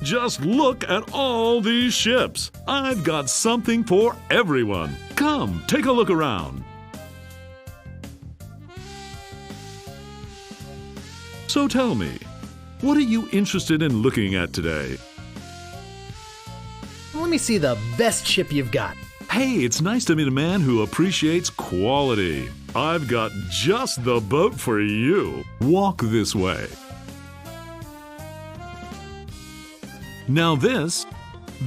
Just look at all these ships. I've got something for everyone. Come, take a look around. So tell me, what are you interested in looking at today? Let me see the best ship you've got. Hey, it's nice to meet a man who appreciates quality. I've got just the boat for you. Walk this way. Now this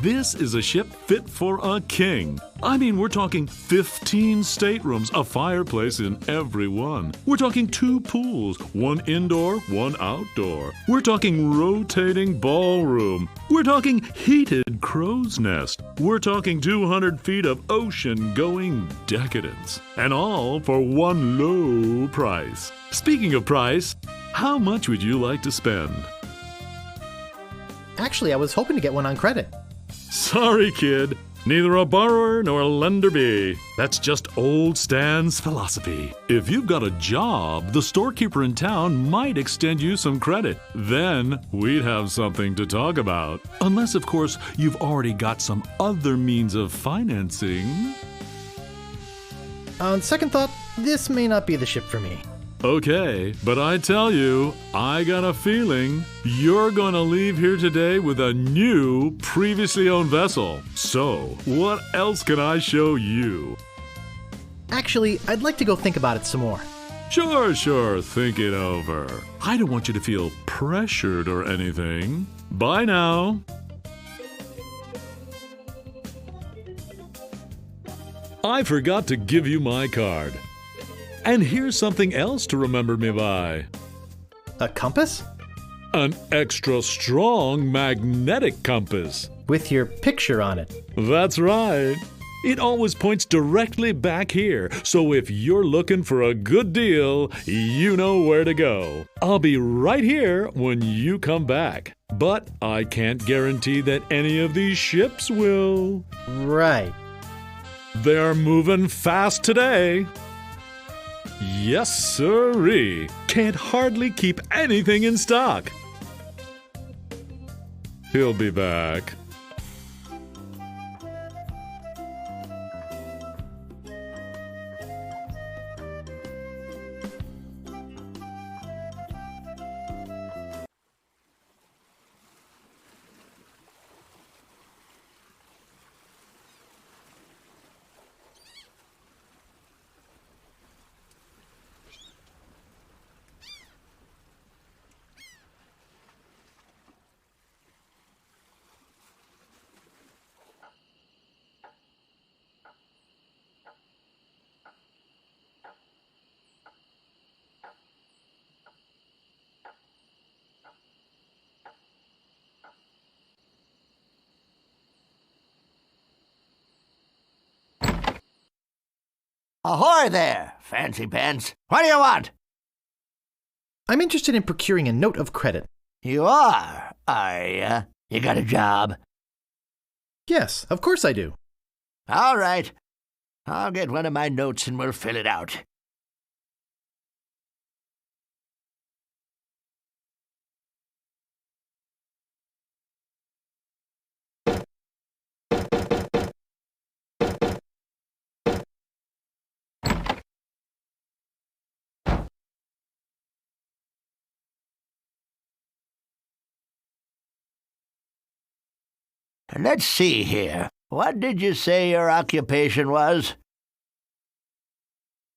is a ship fit for a king. I mean, we're talking 15 staterooms, a fireplace in every one. We're talking 2 pools, 1 indoor, 1 outdoor. We're talking rotating ballroom. We're talking heated crow's nest. We're talking 200 feet of ocean-going decadence. And all for one low price. Speaking of price, how much would you like to spend? Actually, I was hoping to get one on credit. Sorry, kid. Neither a borrower nor a lender be. That's just old Stan's philosophy. If you've got a job, the storekeeper in town might extend you some credit. Then we'd have something to talk about. Unless, of course, you've already got some other means of financing. On second thought, this may not be the ship for me. Okay, but I tell you, I got a feeling you're gonna leave here today with a new, previously owned vessel. So, what else can I show you? Actually, I'd like to go think about it some more. Sure, think it over. I don't want you to feel pressured or anything. Bye now. I forgot to give you my card. And here's something else to remember me by. A compass? An extra strong magnetic compass. With your picture on it. That's right. It always points directly back here, so if you're looking for a good deal, you know where to go. I'll be right here when you come back. But I can't guarantee that any of these ships will. Right. They're moving fast today. Yes, sirree. Can't hardly keep anything in stock. He'll be back. Ahoy there, fancy pants. What do you want? I'm interested in procuring a note of credit. You are you? You got a job? Yes, of course I do. All right. I'll get one of my notes and we'll fill it out. Let's see here. What did you say your occupation was?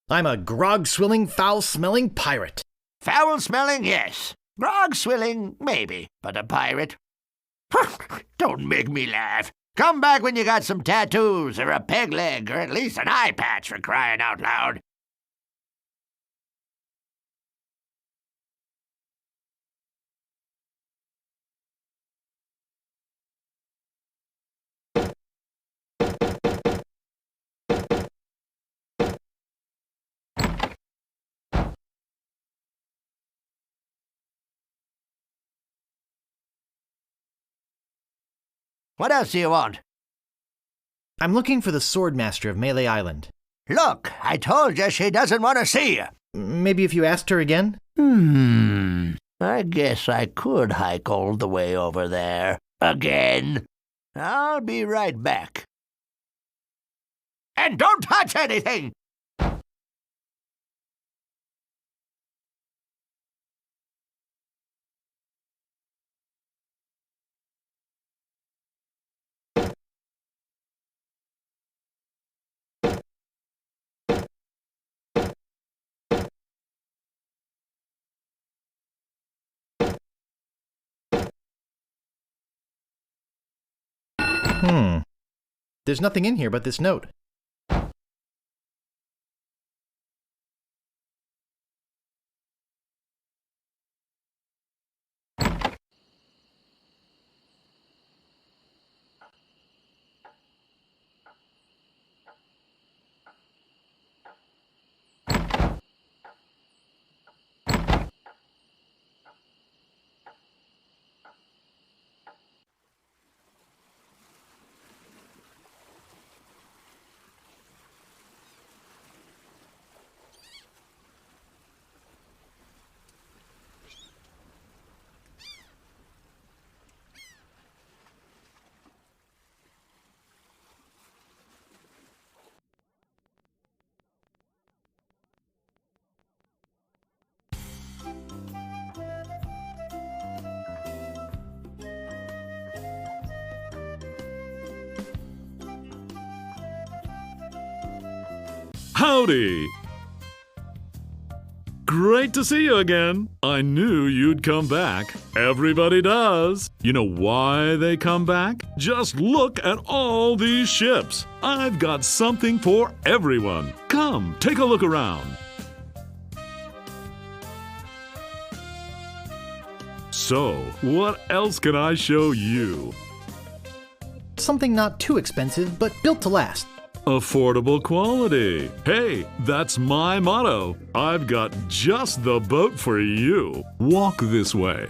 I'm a grog-swilling, foul-smelling pirate. Foul-smelling, yes. Grog-swilling, maybe. But a pirate? Don't make me laugh. Come back when you got some tattoos, or a peg leg, or at least an eye patch, for crying out loud. What else do you want? I'm looking for the Swordmaster of Melee Island. Look, I told you she doesn't want to see you. Maybe if you asked her again? I guess I could hike all the way over there. Again. I'll be right back. And don't touch anything! There's nothing in here but this note. Howdy! Great to see you again. I knew you'd come back. Everybody does. You know why they come back? Just look at all these ships. I've got something for everyone. Come, take a look around. So, what else can I show you? Something not too expensive, but built to last. Affordable quality. Hey, that's my motto. I've got just the boat for you. Walk this way.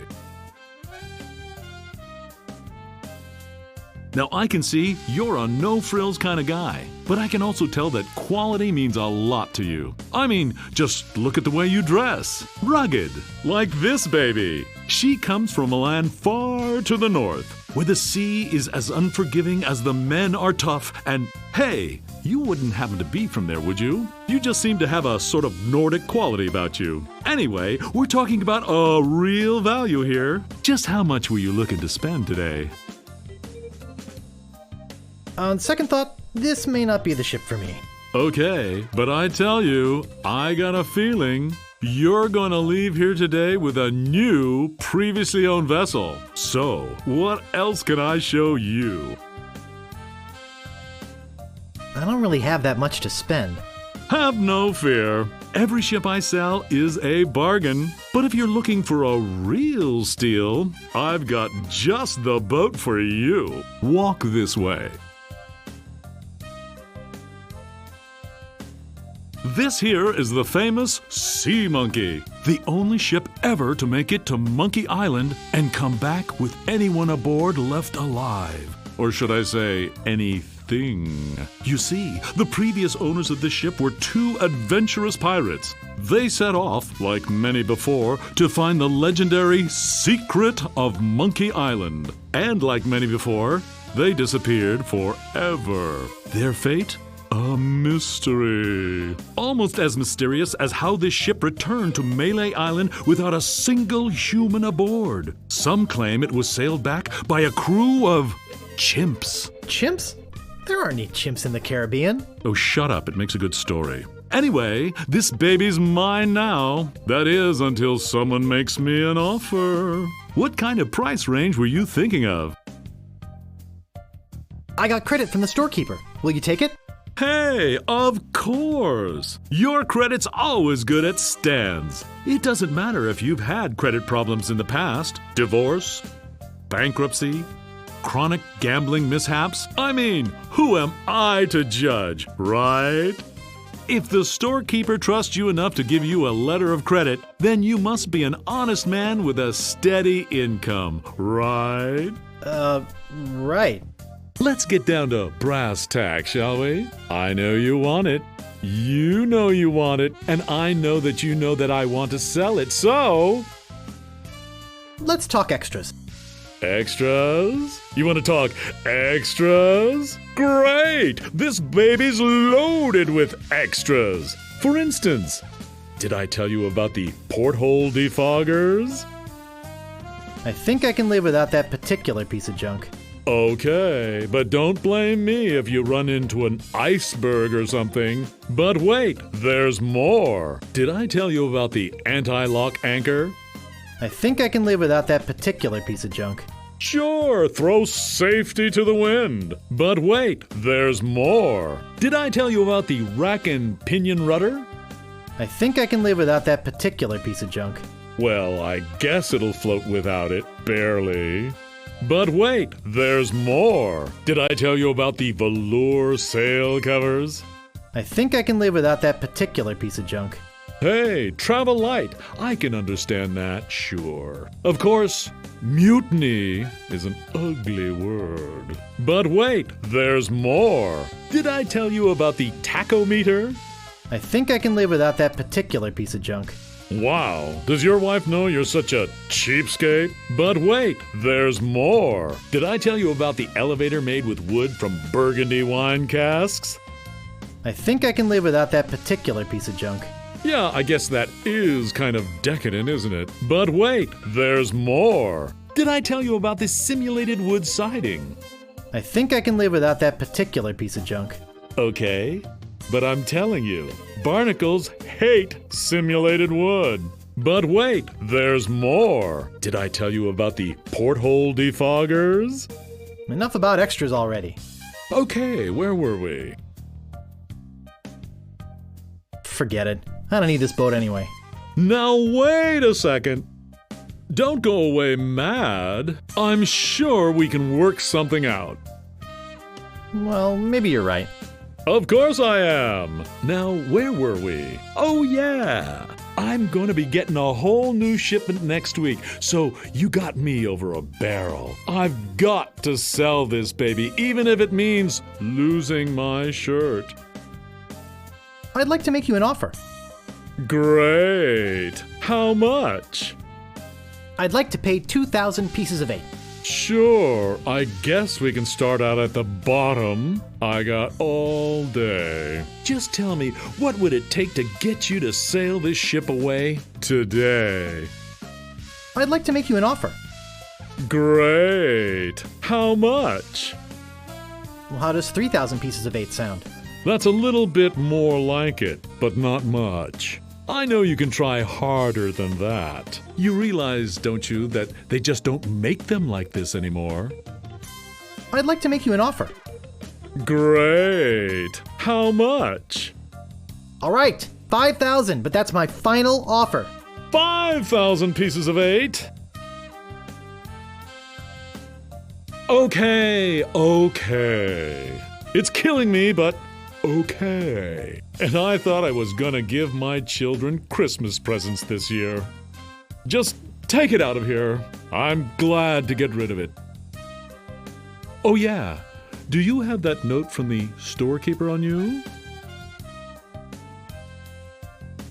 Now, I can see you're a no-frills kind of guy, but I can also tell that quality means a lot to you. I mean, just look at the way you dress. Rugged, like this baby. She comes from a land far to the north, where the sea is as unforgiving as the men are tough, and hey, you wouldn't happen to be from there, would you? You just seem to have a sort of Nordic quality about you. Anyway, we're talking about a real value here. Just how much were you looking to spend today? On second thought, this may not be the ship for me. Okay, but I tell you, I got a feeling you're gonna leave here today with a new, previously owned vessel. So, what else can I show you? I don't really have that much to spend. Have no fear. Every ship I sell is a bargain. But if you're looking for a real steal, I've got just the boat for you. Walk this way. This here is the famous Sea Monkey, the only ship ever to make it to Monkey Island and come back with anyone aboard left alive. Or should I say, anything. You see, the previous owners of this ship were two adventurous pirates. They set off, like many before, to find the legendary secret of Monkey Island. And like many before, they disappeared forever. Their fate? A mystery. Almost as mysterious as how this ship returned to Melee Island without a single human aboard. Some claim it was sailed back by a crew of chimps. Chimps? There aren't any chimps in the Caribbean. Oh, shut up. It makes a good story. Anyway, this baby's mine now. That is, until someone makes me an offer. What kind of price range were you thinking of? I got credit from the storekeeper. Will you take it? Hey, of course! Your credit's always good at Stan's. It doesn't matter if you've had credit problems in the past. Divorce, bankruptcy, chronic gambling mishaps. I mean, who am I to judge, right? If the storekeeper trusts you enough to give you a letter of credit, then you must be an honest man with a steady income, right? Right. Let's get down to brass tacks, shall we? I know you want it. You know you want it. And I know that I want to sell it, so... Let's talk extras. Extras? You want to talk extras? Great! This baby's loaded with extras. For instance, did I tell you about the porthole defoggers? I think I can live without that particular piece of junk. Okay, but don't blame me if you run into an iceberg or something. But wait, there's more. Did I tell you about the anti-lock anchor? I think I can live without that particular piece of junk. Sure, throw safety to the wind. But wait, there's more. Did I tell you about the rack and pinion rudder? I think I can live without that particular piece of junk. Well, I guess it'll float without it, barely. But wait, there's more. Did I tell you about the velour sail covers? I think I can live without that particular piece of junk. Hey, travel light. I can understand that, sure. Of course, mutiny is an ugly word. But wait, there's more. Did I tell you about the tachometer? I think I can live without that particular piece of junk. Wow, does your wife know you're such a cheapskate? But wait, there's more. Did I tell you about the elevator made with wood from Burgundy wine casks? I think I can live without that particular piece of junk. Yeah, I guess that is kind of decadent, isn't it? But wait, there's more. Did I tell you about this simulated wood siding? I think I can live without that particular piece of junk. Okay, but I'm telling you, barnacles hate simulated wood. But wait, there's more. Did I tell you about the porthole defoggers? Enough about extras already. Okay, where were we? Forget it. I don't need this boat anyway. Now wait a second. Don't go away mad. I'm sure we can work something out. Well, maybe you're right. Of course I am. Now, where were we? Oh yeah. I'm going to be getting a whole new shipment next week, so you got me over a barrel. I've got to sell this baby, even if it means losing my shirt. I'd like to make you an offer. Great. How much? I'd like to pay 2,000 pieces of 8. Sure, I guess we can start out at the bottom. I got all day. Just tell me, what would it take to get you to sail this ship away today? I'd like to make you an offer. Great. How much? Well, how does 3,000 pieces of 8 sound? That's a little bit more like it, but not much. I know you can try harder than that. You realize, don't you, that they just don't make them like this anymore? I'd like to make you an offer. Great. How much? All right, 5,000, but that's my final offer. 5,000 pieces of 8? Okay. It's killing me, but okay. And I thought I was gonna give my children Christmas presents this year. Just take it out of here. I'm glad to get rid of it. Oh yeah, do you have that note from the storekeeper on you?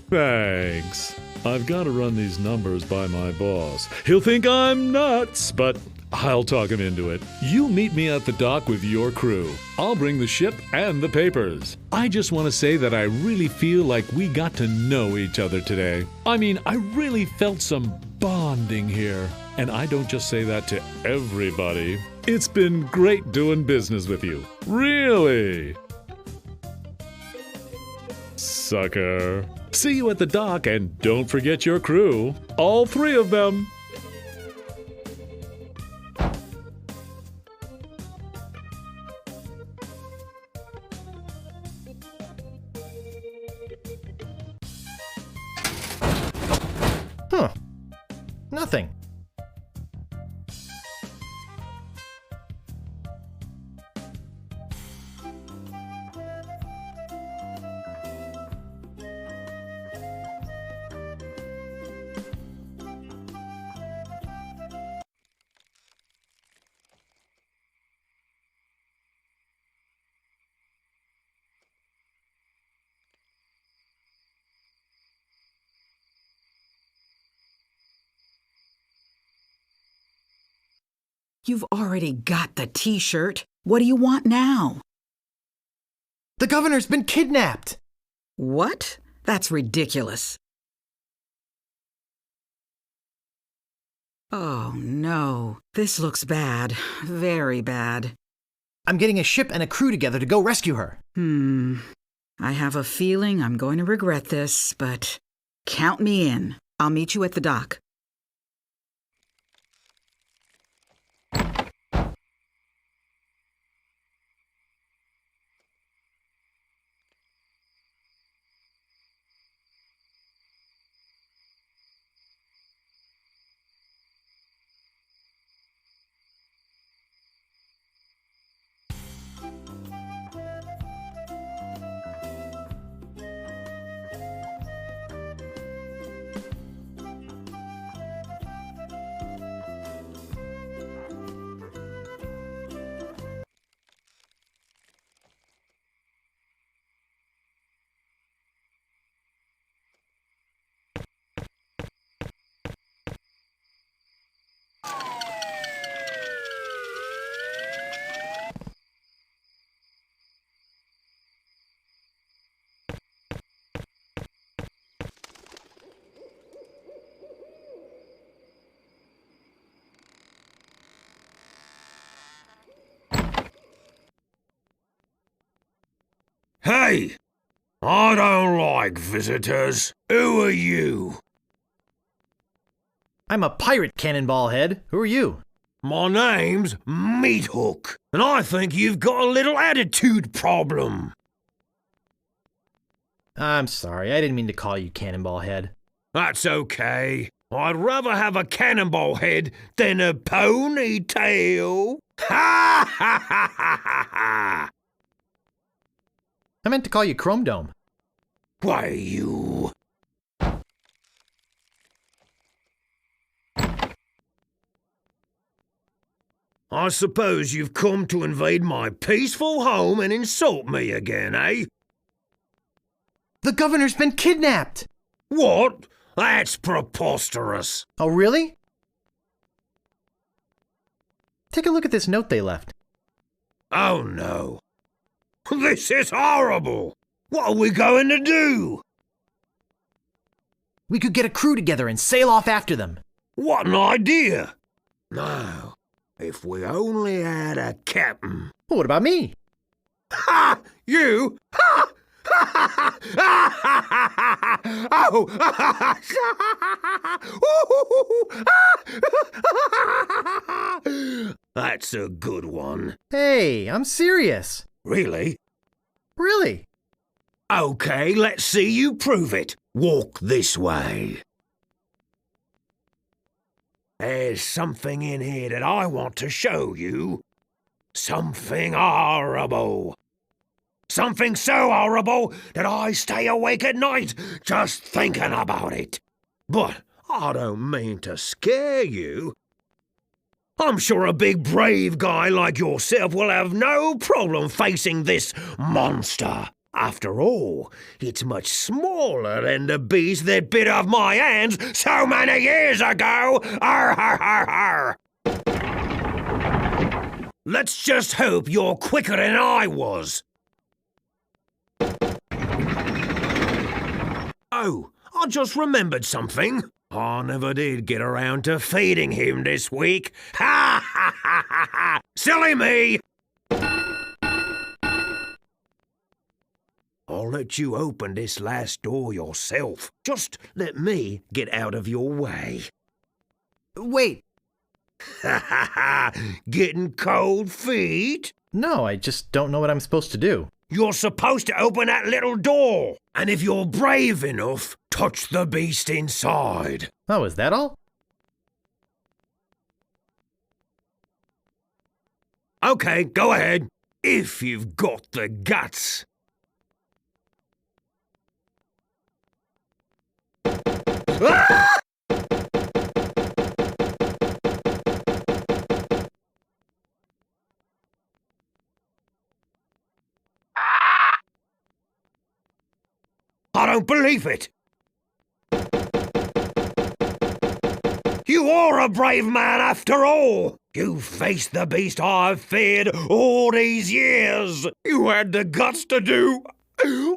Thanks. I've got to run these numbers by my boss. He'll think I'm nuts, but I'll talk him into it. You meet me at the dock with your crew. I'll bring the ship and the papers. I just want to say that I really feel like we got to know each other today. I mean, I really felt some bonding here. And I don't just say that to everybody. It's been great doing business with you. Really. Sucker. See you at the dock, and don't forget your crew. All 3 of them. Huh. Nothing. You've already got the t-shirt. What do you want now? The governor's been kidnapped! What? That's ridiculous. Oh, no. This looks bad. Very bad. I'm getting a ship and a crew together to go rescue her. I have a feeling I'm going to regret this, but count me in. I'll meet you at the dock. Hey! I don't like visitors. Who are you? I'm a pirate, Cannonball Head. Who are you? My name's Meathook, and I think you've got a little attitude problem. I'm sorry, I didn't mean to call you Cannonball Head. That's okay. I'd rather have a cannonball head than a ponytail. Ha ha ha ha ha ha! I meant to call you Chrome Dome. Why, you... I suppose you've come to invade my peaceful home and insult me again, eh? The governor's been kidnapped! What? That's preposterous. Oh, really? Take a look at this note they left. Oh, no. This is horrible! What are we going to do? We could get a crew together and sail off after them. What an idea! Now, if we only had a captain. Well, what about me? Ha! You? Ha! Oh! That's a good one. Hey, I'm serious. Really? Really? Okay, let's see you prove it. Walk this way. There's something in here that I want to show you. Something horrible. Something so horrible that I stay awake at night just thinking about it. But I don't mean to scare you. I'm sure a big brave guy like yourself will have no problem facing this monster. After all, it's much smaller than the beast that bit off my hands so many years ago. Arr, har, har, har. Let's just hope you're quicker than I was. Oh, I just remembered something. I never did get around to feeding him this week. Ha ha ha ha ha! Silly me! I'll let you open this last door yourself. Just let me get out of your way. Wait. Ha ha ha! Getting cold feet? No, I just don't know what I'm supposed to do. You're supposed to open that little door. And if you're brave enough, touch the beast inside. Oh, is that all? Okay, go ahead. If you've got the guts. Ah! I don't believe it. You are a brave man after all. You faced the beast I've feared all these years. You had the guts to do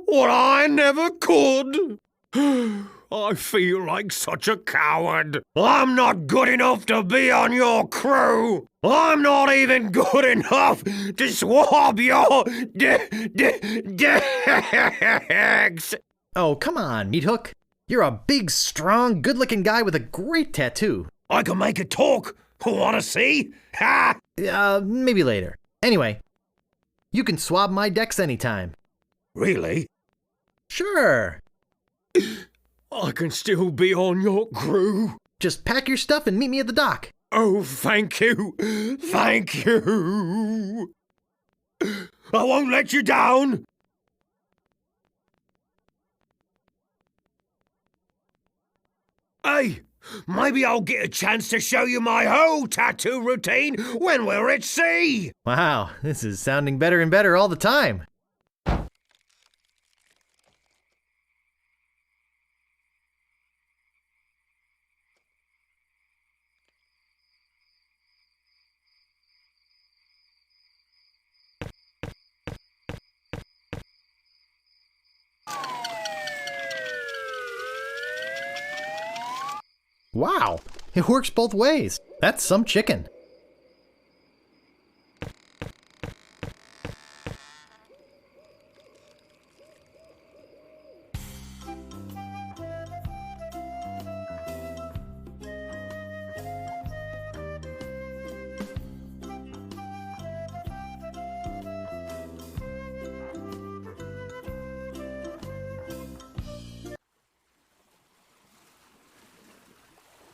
what I never could. I feel like such a coward. I'm not good enough to be on your crew. I'm not even good enough to swab your decks. Oh, come on, Meathook. You're a big, strong, good-looking guy with a great tattoo. I can make it talk. Wanna see? Ha! Maybe later. Anyway, you can swab my decks anytime. Really? Sure. I can still be on your crew. Just pack your stuff and meet me at the dock. Oh, thank you. Thank you. I won't let you down. Hey, maybe I'll get a chance to show you my whole tattoo routine when we're at sea. Wow, this is sounding better and better all the time. Wow, it works both ways. That's some chicken.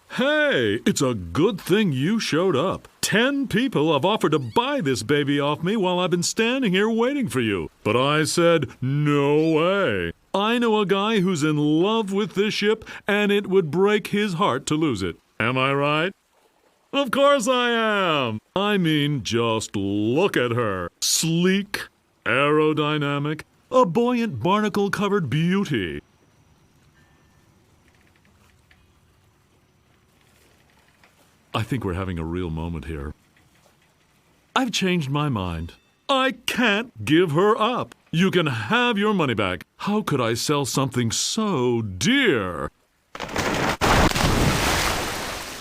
Hey, it's a good thing you showed up. 10 people have offered to buy this baby off me while I've been standing here waiting for you. But I said, no way. I know a guy who's in love with this ship, and it would break his heart to lose it. Am I right? Of course I am. I mean, just look at her. Sleek, aerodynamic, a buoyant barnacle-covered beauty. I think we're having a real moment here. I've changed my mind. I can't give her up. You can have your money back. How could I sell something so dear?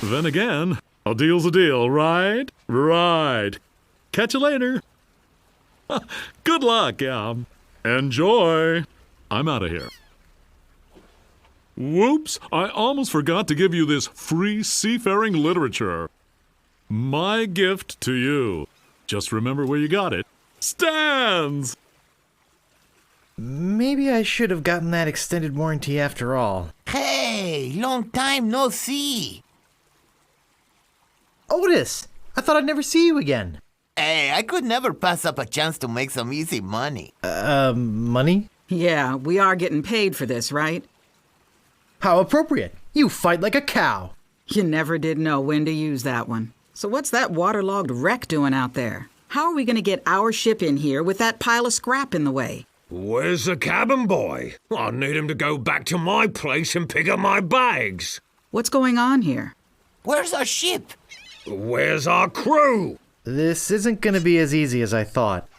Then again, a deal's a deal, right? Right. Catch you later. Good luck, yeah. Enjoy. I'm out of here. Whoops, I almost forgot to give you this free seafaring literature. My gift to you. Just remember where you got it. Stands! Maybe I should have gotten that extended warranty after all. Hey, long time no see. Otis, I thought I'd never see you again. Hey, I could never pass up a chance to make some easy money. Money? Yeah, we are getting paid for this, right? How appropriate. You fight like a cow. You never did know when to use that one. So what's that waterlogged wreck doing out there? How are we going to get our ship in here with that pile of scrap in the way? Where's the cabin boy? I need him to go back to my place and pick up my bags. What's going on here? Where's our ship? Where's our crew? This isn't going to be as easy as I thought.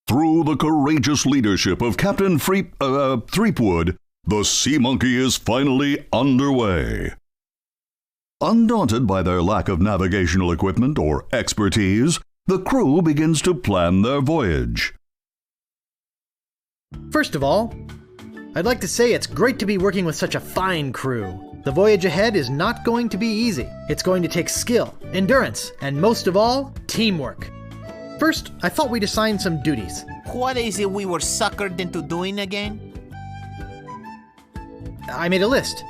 Through the courageous leadership of Captain Threepwood, the Sea Monkey is finally underway. Undaunted by their lack of navigational equipment or expertise, the crew begins to plan their voyage. First of all, I'd like to say it's great to be working with such a fine crew. The voyage ahead is not going to be easy. It's going to take skill, endurance, and most of all, teamwork. First, I thought we'd assign some duties. What is it we were suckered into doing again? I made a list.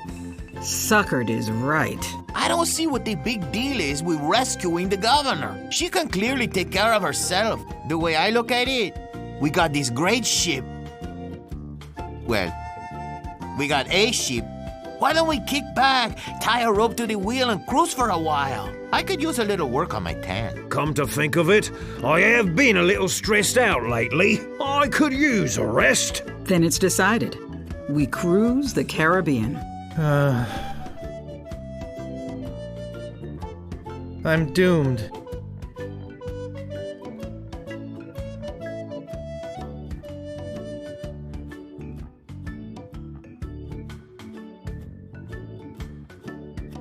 Suckered is right. I don't see what the big deal is with rescuing the governor. She can clearly take care of herself. The way I look at it, we got this great ship. Well, we got a ship Why don't we kick back, tie a rope to the wheel, and cruise for a while? I could use a little work on my tan. Come to think of it, I have been a little stressed out lately. I could use a rest. Then it's decided. We cruise the Caribbean. I'm doomed.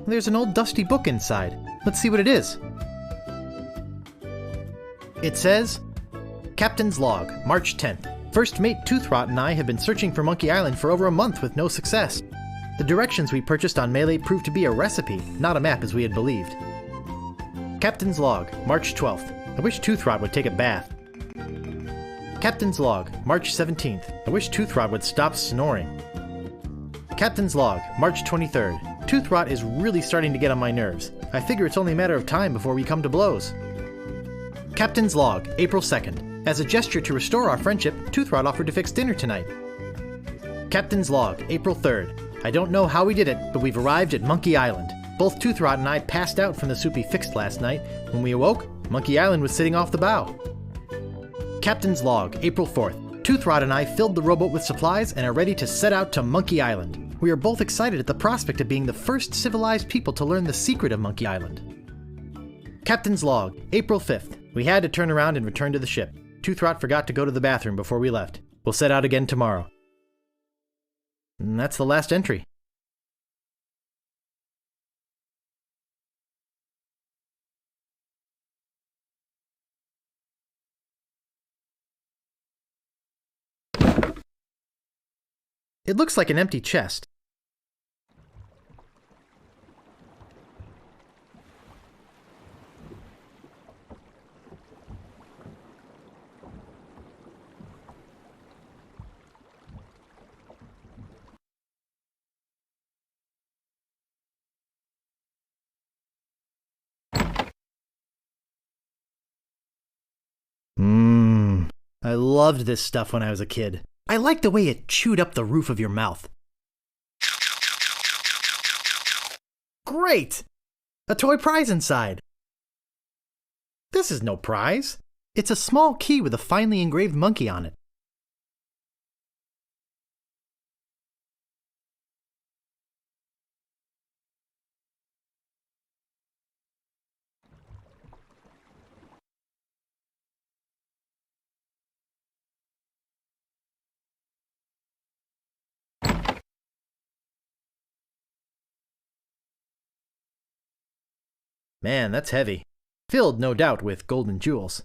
There's an old dusty book inside. Let's see what it is. It says, Captain's Log, March 10th. First Mate Toothrot and I have been searching for Monkey Island for over a month with no success. The directions we purchased on Melee proved to be a recipe, not a map as we had believed. Captain's Log, March 12th. I wish Toothrot would take a bath. Captain's Log, March 17th. I wish Toothrot would stop snoring. Captain's Log, March 23rd. Toothrot is really starting to get on my nerves. I figure it's only a matter of time before we come to blows. Captain's Log, April 2nd. As a gesture to restore our friendship, Toothrot offered to fix dinner tonight. Captain's Log, April 3rd. I don't know how we did it, but we've arrived at Monkey Island. Both Toothrot and I passed out from the soup he fixed last night. When we awoke, Monkey Island was sitting off the bow. Captain's Log, April 4th. Toothrot and I filled the rowboat with supplies and are ready to set out to Monkey Island. We are both excited at the prospect of being the first civilized people to learn the secret of Monkey Island. Captain's Log, April 5th. We had to turn around and return to the ship. Toothrot forgot to go to the bathroom before we left. We'll set out again tomorrow. And that's the last entry. It looks like an empty chest. I loved this stuff when I was a kid. I liked the way it chewed up the roof of your mouth. Great! A toy prize inside. This is no prize. It's a small key with a finely engraved monkey on it. Man, that's heavy. Filled, no doubt, with golden jewels.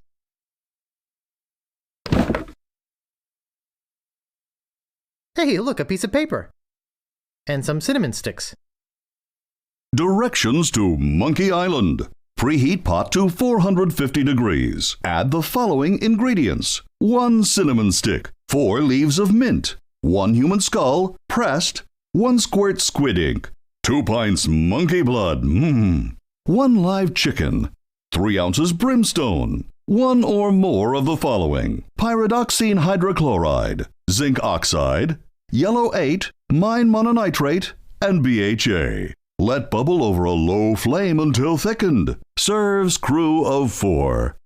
Hey, look, a piece of paper. And some cinnamon sticks. Directions to Monkey Island. Preheat pot to 450 degrees. Add the following ingredients. 1 cinnamon stick, 4 leaves of mint, 1 human skull, pressed, 1 squirt squid ink, 2 pints monkey blood, 1 live chicken, 3 ounces brimstone, 1 or more of the following: pyridoxine hydrochloride, zinc oxide, yellow 8, mine mononitrate, and BHA. Let bubble over a low flame until thickened. Serves crew of 4.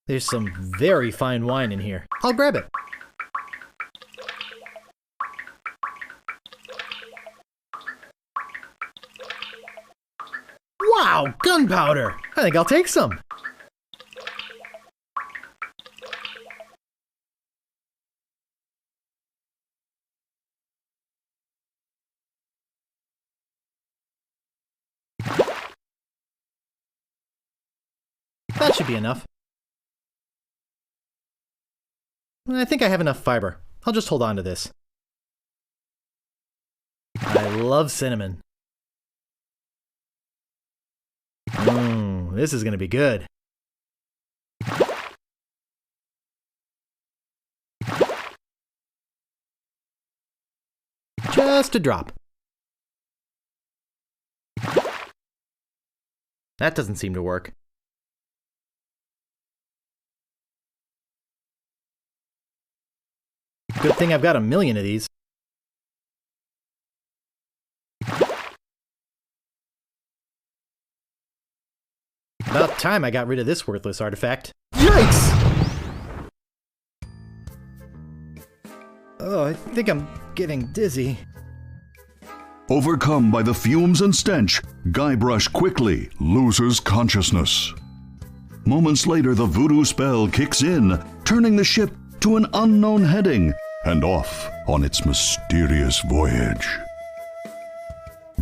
There's some very fine wine in here. I'll grab it. Wow, gunpowder! I think I'll take some. That should be enough. I think I have enough fiber. I'll just hold on to this. I love cinnamon. This is going to be good. Just a drop. That doesn't seem to work. Good thing I've got 1,000,000 of these. About time I got rid of this worthless artifact. Yikes! Oh, I think I'm getting dizzy. Overcome by the fumes and stench, Guybrush quickly loses consciousness. Moments later, the voodoo spell kicks in, turning the ship to an unknown heading and off on its mysterious voyage.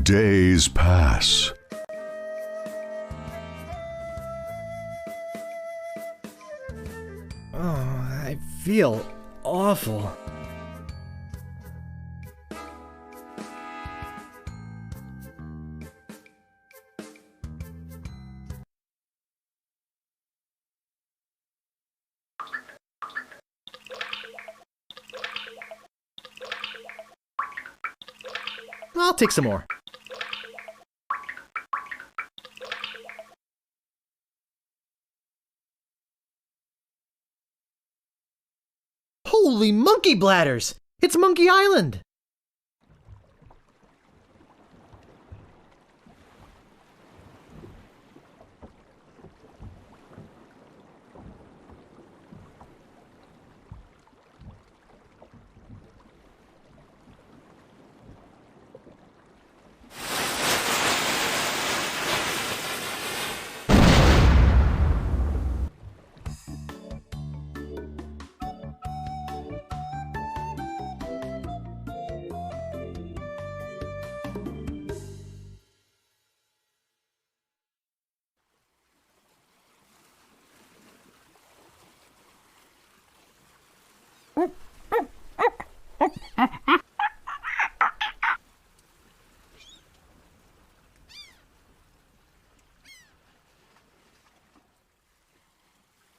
Days pass. Oh, I feel awful. I'll take some more. Holy monkey bladders! It's Monkey Island!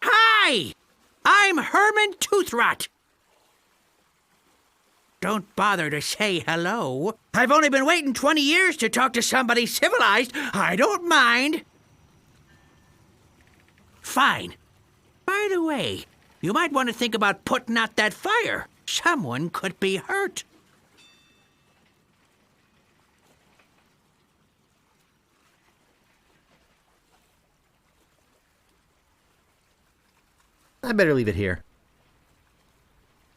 Hi! I'm Herman Toothrot. Don't bother to say hello. I've only been waiting 20 years to talk to somebody civilized. I don't mind. Fine. By the way, you might want to think about putting out that fire. Someone could be hurt. I better leave it here.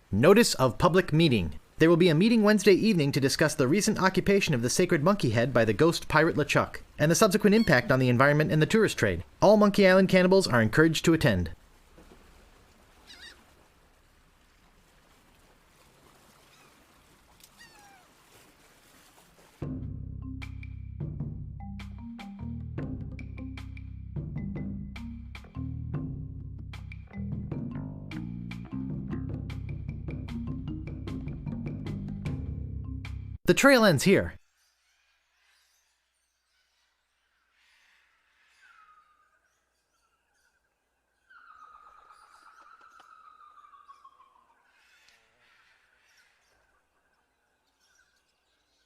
Notice of public meeting. There will be a meeting Wednesday evening to discuss the recent occupation of the sacred monkey head by the ghost pirate LeChuck, and the subsequent impact on the environment and the tourist trade. All Monkey Island cannibals are encouraged to attend. The trail ends here.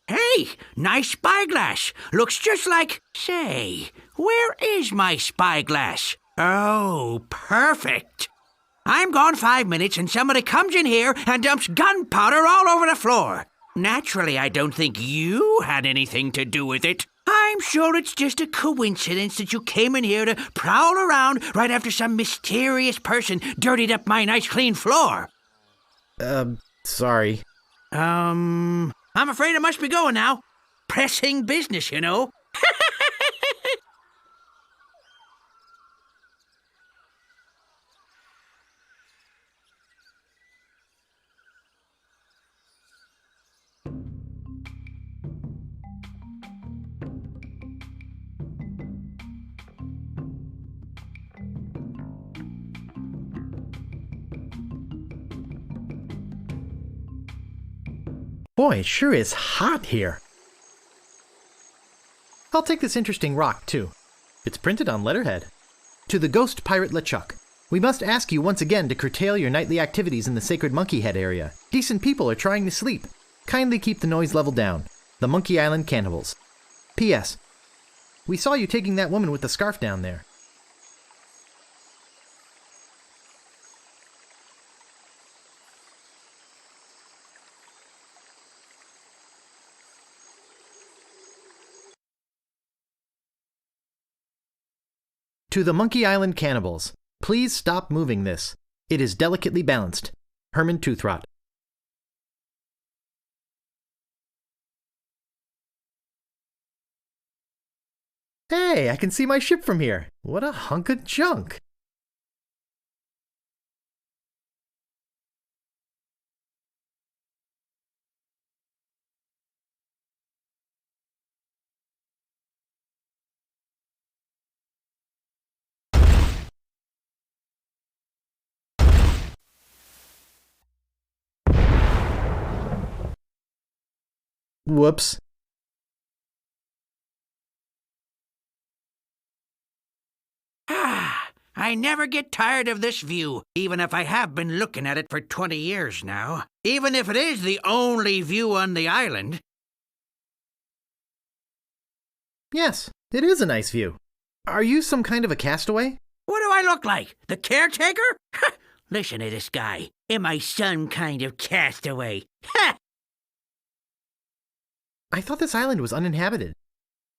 Hey, nice spyglass. Looks just like... Say, where is my spyglass? Oh, perfect. I'm gone 5 minutes and somebody comes in here and dumps gunpowder all over the floor. Naturally, I don't think you had anything to do with it. I'm sure it's just a coincidence that you came in here to prowl around right after some mysterious person dirtied up my nice clean floor. Sorry. I'm afraid I must be going now. Pressing business, you know. Boy, it sure is hot here. I'll take this interesting rock, too. It's printed on letterhead. To the ghost pirate LeChuck, we must ask you once again to curtail your nightly activities in the sacred monkey head area. Decent people are trying to sleep. Kindly keep the noise level down. The Monkey Island Cannibals. P.S. We saw you taking that woman with the scarf down there. To the Monkey Island Cannibals, please stop moving this. It is delicately balanced. Herman Toothrot. Hey, I can see my ship from here. What a hunk of junk. Whoops. I never get tired of this view, even if I have been looking at it for 20 years now. Even if it is the only view on the island. Yes, it is a nice view. Are you some kind of a castaway? What do I look like? The caretaker? Listen to this guy. Am I some kind of castaway? Ha! I thought this island was uninhabited.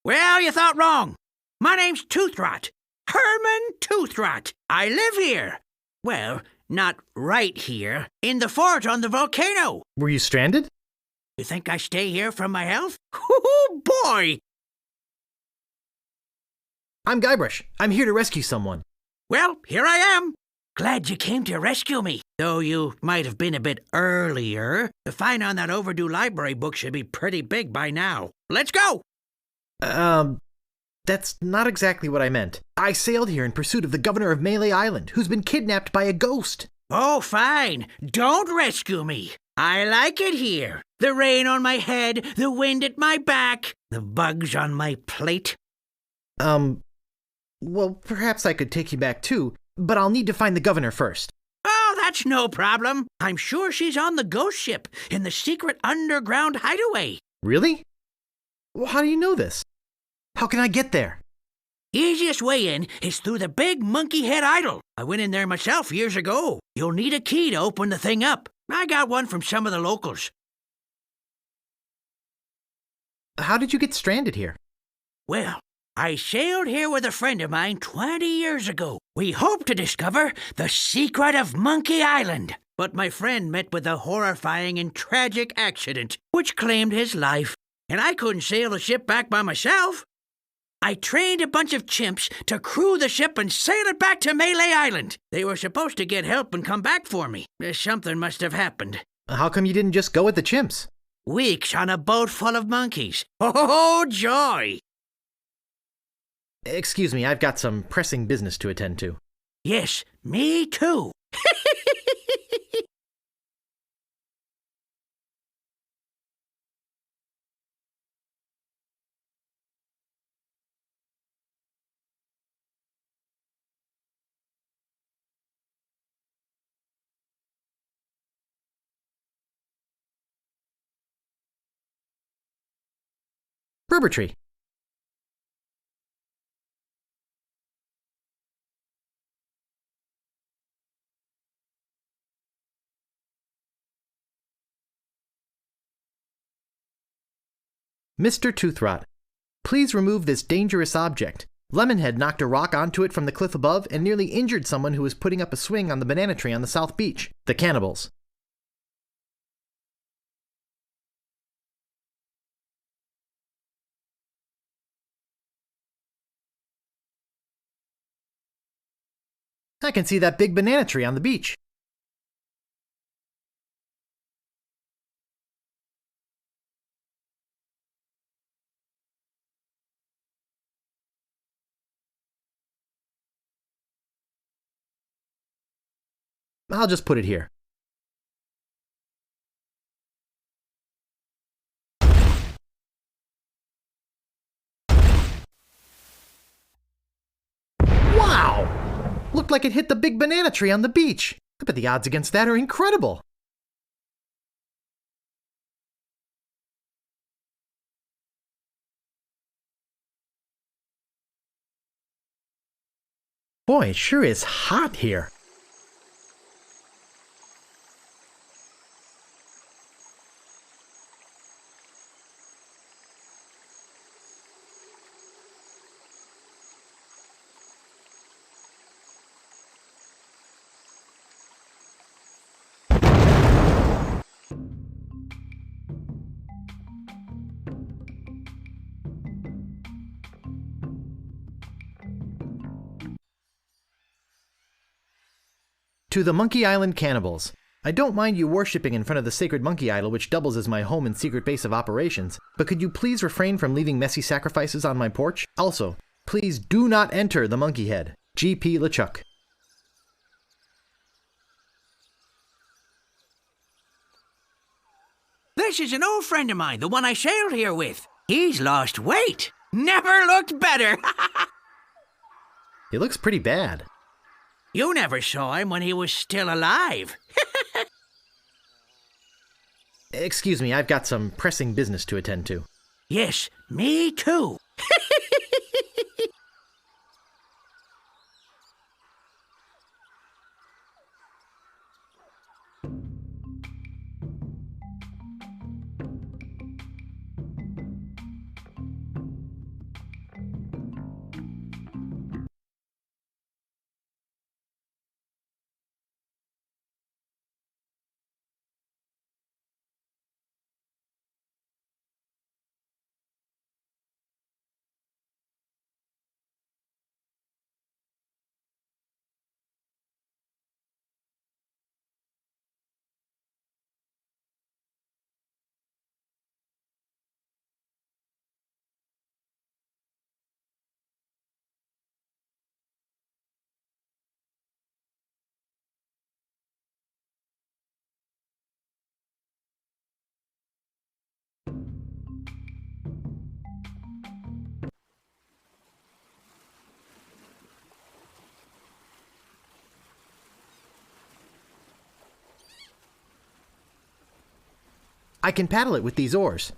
Well, you thought wrong. My name's Toothrot. Herman Toothrot. I live here. Well, not right here. In the fort on the volcano. Were you stranded? You think I stay here for my health? Oh, boy! I'm Guybrush. I'm here to rescue someone. Well, here I am. Glad you came to rescue me. Though you might have been a bit earlier. The fine on that overdue library book should be pretty big by now. Let's go! That's not exactly what I meant. I sailed here in pursuit of the governor of Melee Island, who's been kidnapped by a ghost. Oh, fine. Don't rescue me. I like it here. The rain on my head, the wind at my back, the bugs on my plate. Well, perhaps I could take you back too, but I'll need to find the governor first. Oh, that's no problem. I'm sure she's on the ghost ship in the secret underground hideaway. Really? Well, how do you know this? How can I get there? Easiest way in is through the big monkey head idol. I went in there myself years ago. You'll need a key to open the thing up. I got one from some of the locals. How did you get stranded here? Well, I sailed here with a friend of mine 20 years ago. We hoped to discover the secret of Monkey Island. But my friend met with a horrifying and tragic accident, which claimed his life. And I couldn't sail the ship back by myself. I trained a bunch of chimps to crew the ship and sail it back to Melee Island. They were supposed to get help and come back for me. Something must have happened. How come you didn't just go with the chimps? Weeks on a boat full of monkeys. Oh, joy! Excuse me, I've got some pressing business to attend to. Yes, me too. Rubber tree. Mr. Toothrot, please remove this dangerous object. Lemonhead knocked a rock onto it from the cliff above and nearly injured someone who was putting up a swing on the banana tree on the South Beach. The cannibals. I can see that big banana tree on the beach. I'll just put it here. Wow! Looked like it hit the big banana tree on the beach. I bet the odds against that are incredible. Boy, it sure is hot here. To the Monkey Island cannibals. I don't mind you worshipping in front of the sacred monkey idol which doubles as my home and secret base of operations, but could you please refrain from leaving messy sacrifices on my porch? Also, please do not enter the monkey head. G.P. LeChuck. This is an old friend of mine, the one I sailed here with. He's lost weight. Never looked better. He looks pretty bad. You never saw him when he was still alive. Excuse me, I've got some pressing business to attend to. Yes, me too. I can paddle it with these oars.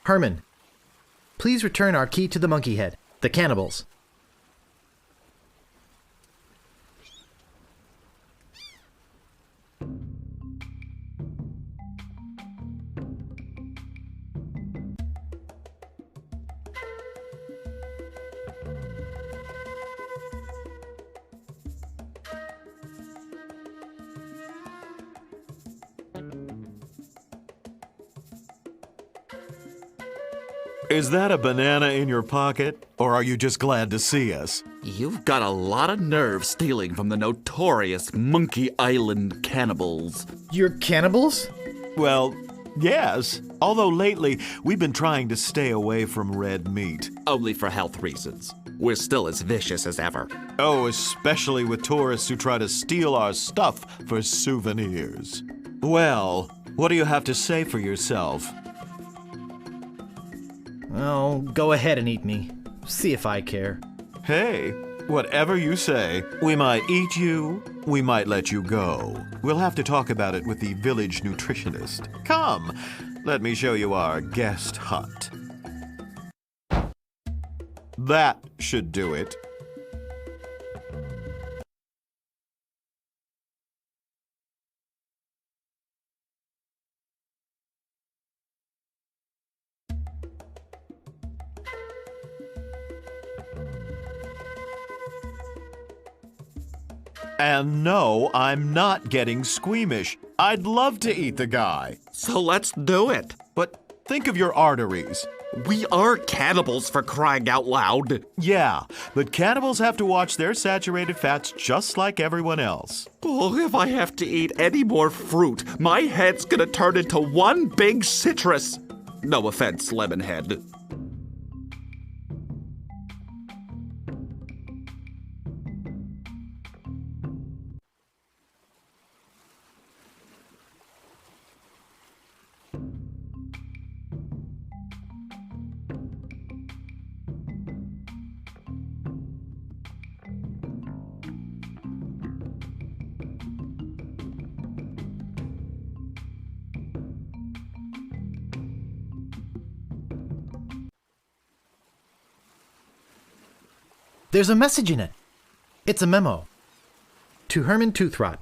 Herman, please return our key to the monkey head, the cannibals. Is that a banana in your pocket, or are you just glad to see us? You've got a lot of nerve stealing from the notorious Monkey Island cannibals. You're cannibals? Well, yes. Although lately, we've been trying to stay away from red meat. Only for health reasons. We're still as vicious as ever. Oh, especially with tourists who try to steal our stuff for souvenirs. Well, what do you have to say for yourself? Oh, go ahead and eat me. See if I care. Hey, whatever you say. We might eat you, we might let you go. We'll have to talk about it with the village nutritionist. Come, let me show you our guest hut. That should do it. And no, I'm not getting squeamish. I'd love to eat the guy. So let's do it. But think of your arteries. We are cannibals, for crying out loud. Yeah, but cannibals have to watch their saturated fats just like everyone else. Oh, if I have to eat any more fruit, my head's gonna turn into one big citrus. No offense, Lemonhead. There's a message in it. It's a memo. To Herman Toothrot.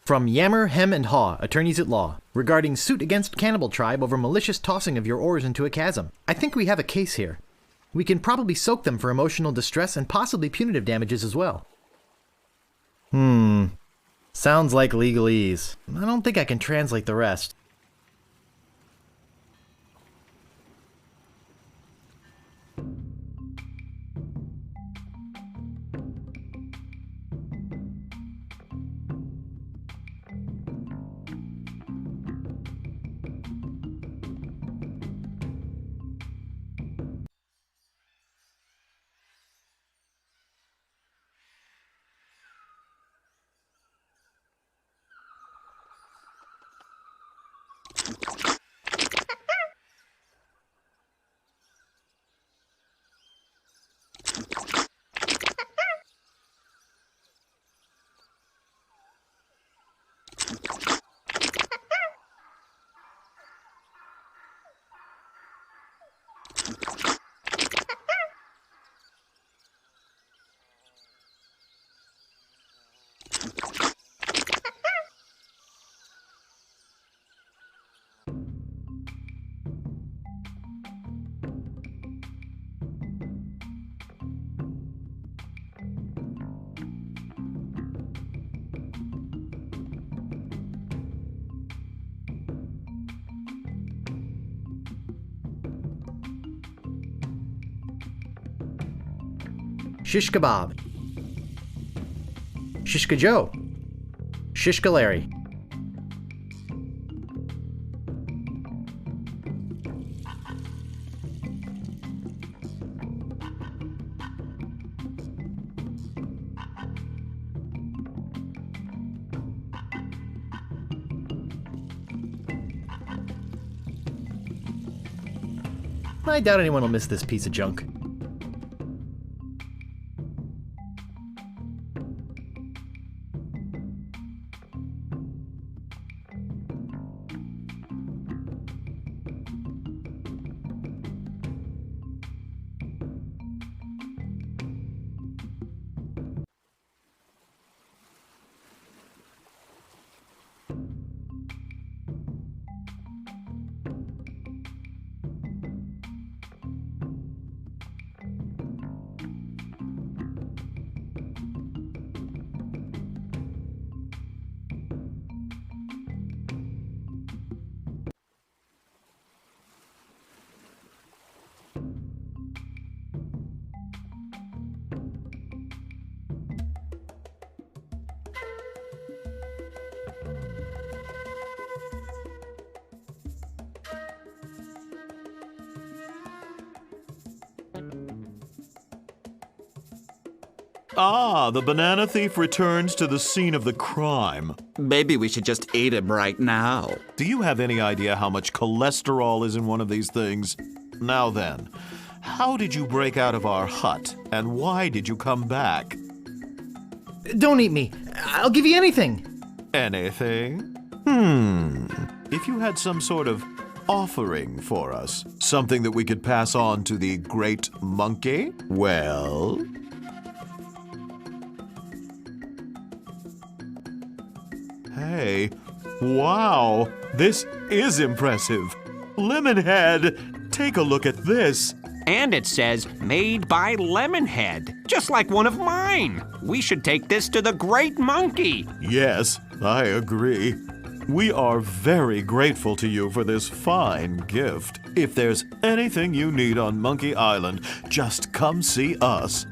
From Yammer, Hem, and Haw, attorneys at law, regarding suit against cannibal tribe over malicious tossing of your oars into a chasm. I think we have a case here. We can probably soak them for emotional distress and possibly punitive damages as well. Sounds like legalese. I don't think I can translate the rest. Shish kebab. Shishka Joe. Shishka Larry. I doubt anyone will miss this piece of junk. Ah, the banana thief returns to the scene of the crime. Maybe we should just eat him right now. Do you have any idea how much cholesterol is in one of these things? Now then, how did you break out of our hut, and why did you come back? Don't eat me. I'll give you anything. Anything? If you had some sort of offering for us, something that we could pass on to the great monkey, well... Hey, wow, this is impressive. Lemonhead, take a look at this. And it says, made by Lemonhead, just like one of mine. We should take this to the great monkey. Yes, I agree. We are very grateful to you for this fine gift. If there's anything you need on Monkey Island, just come see us.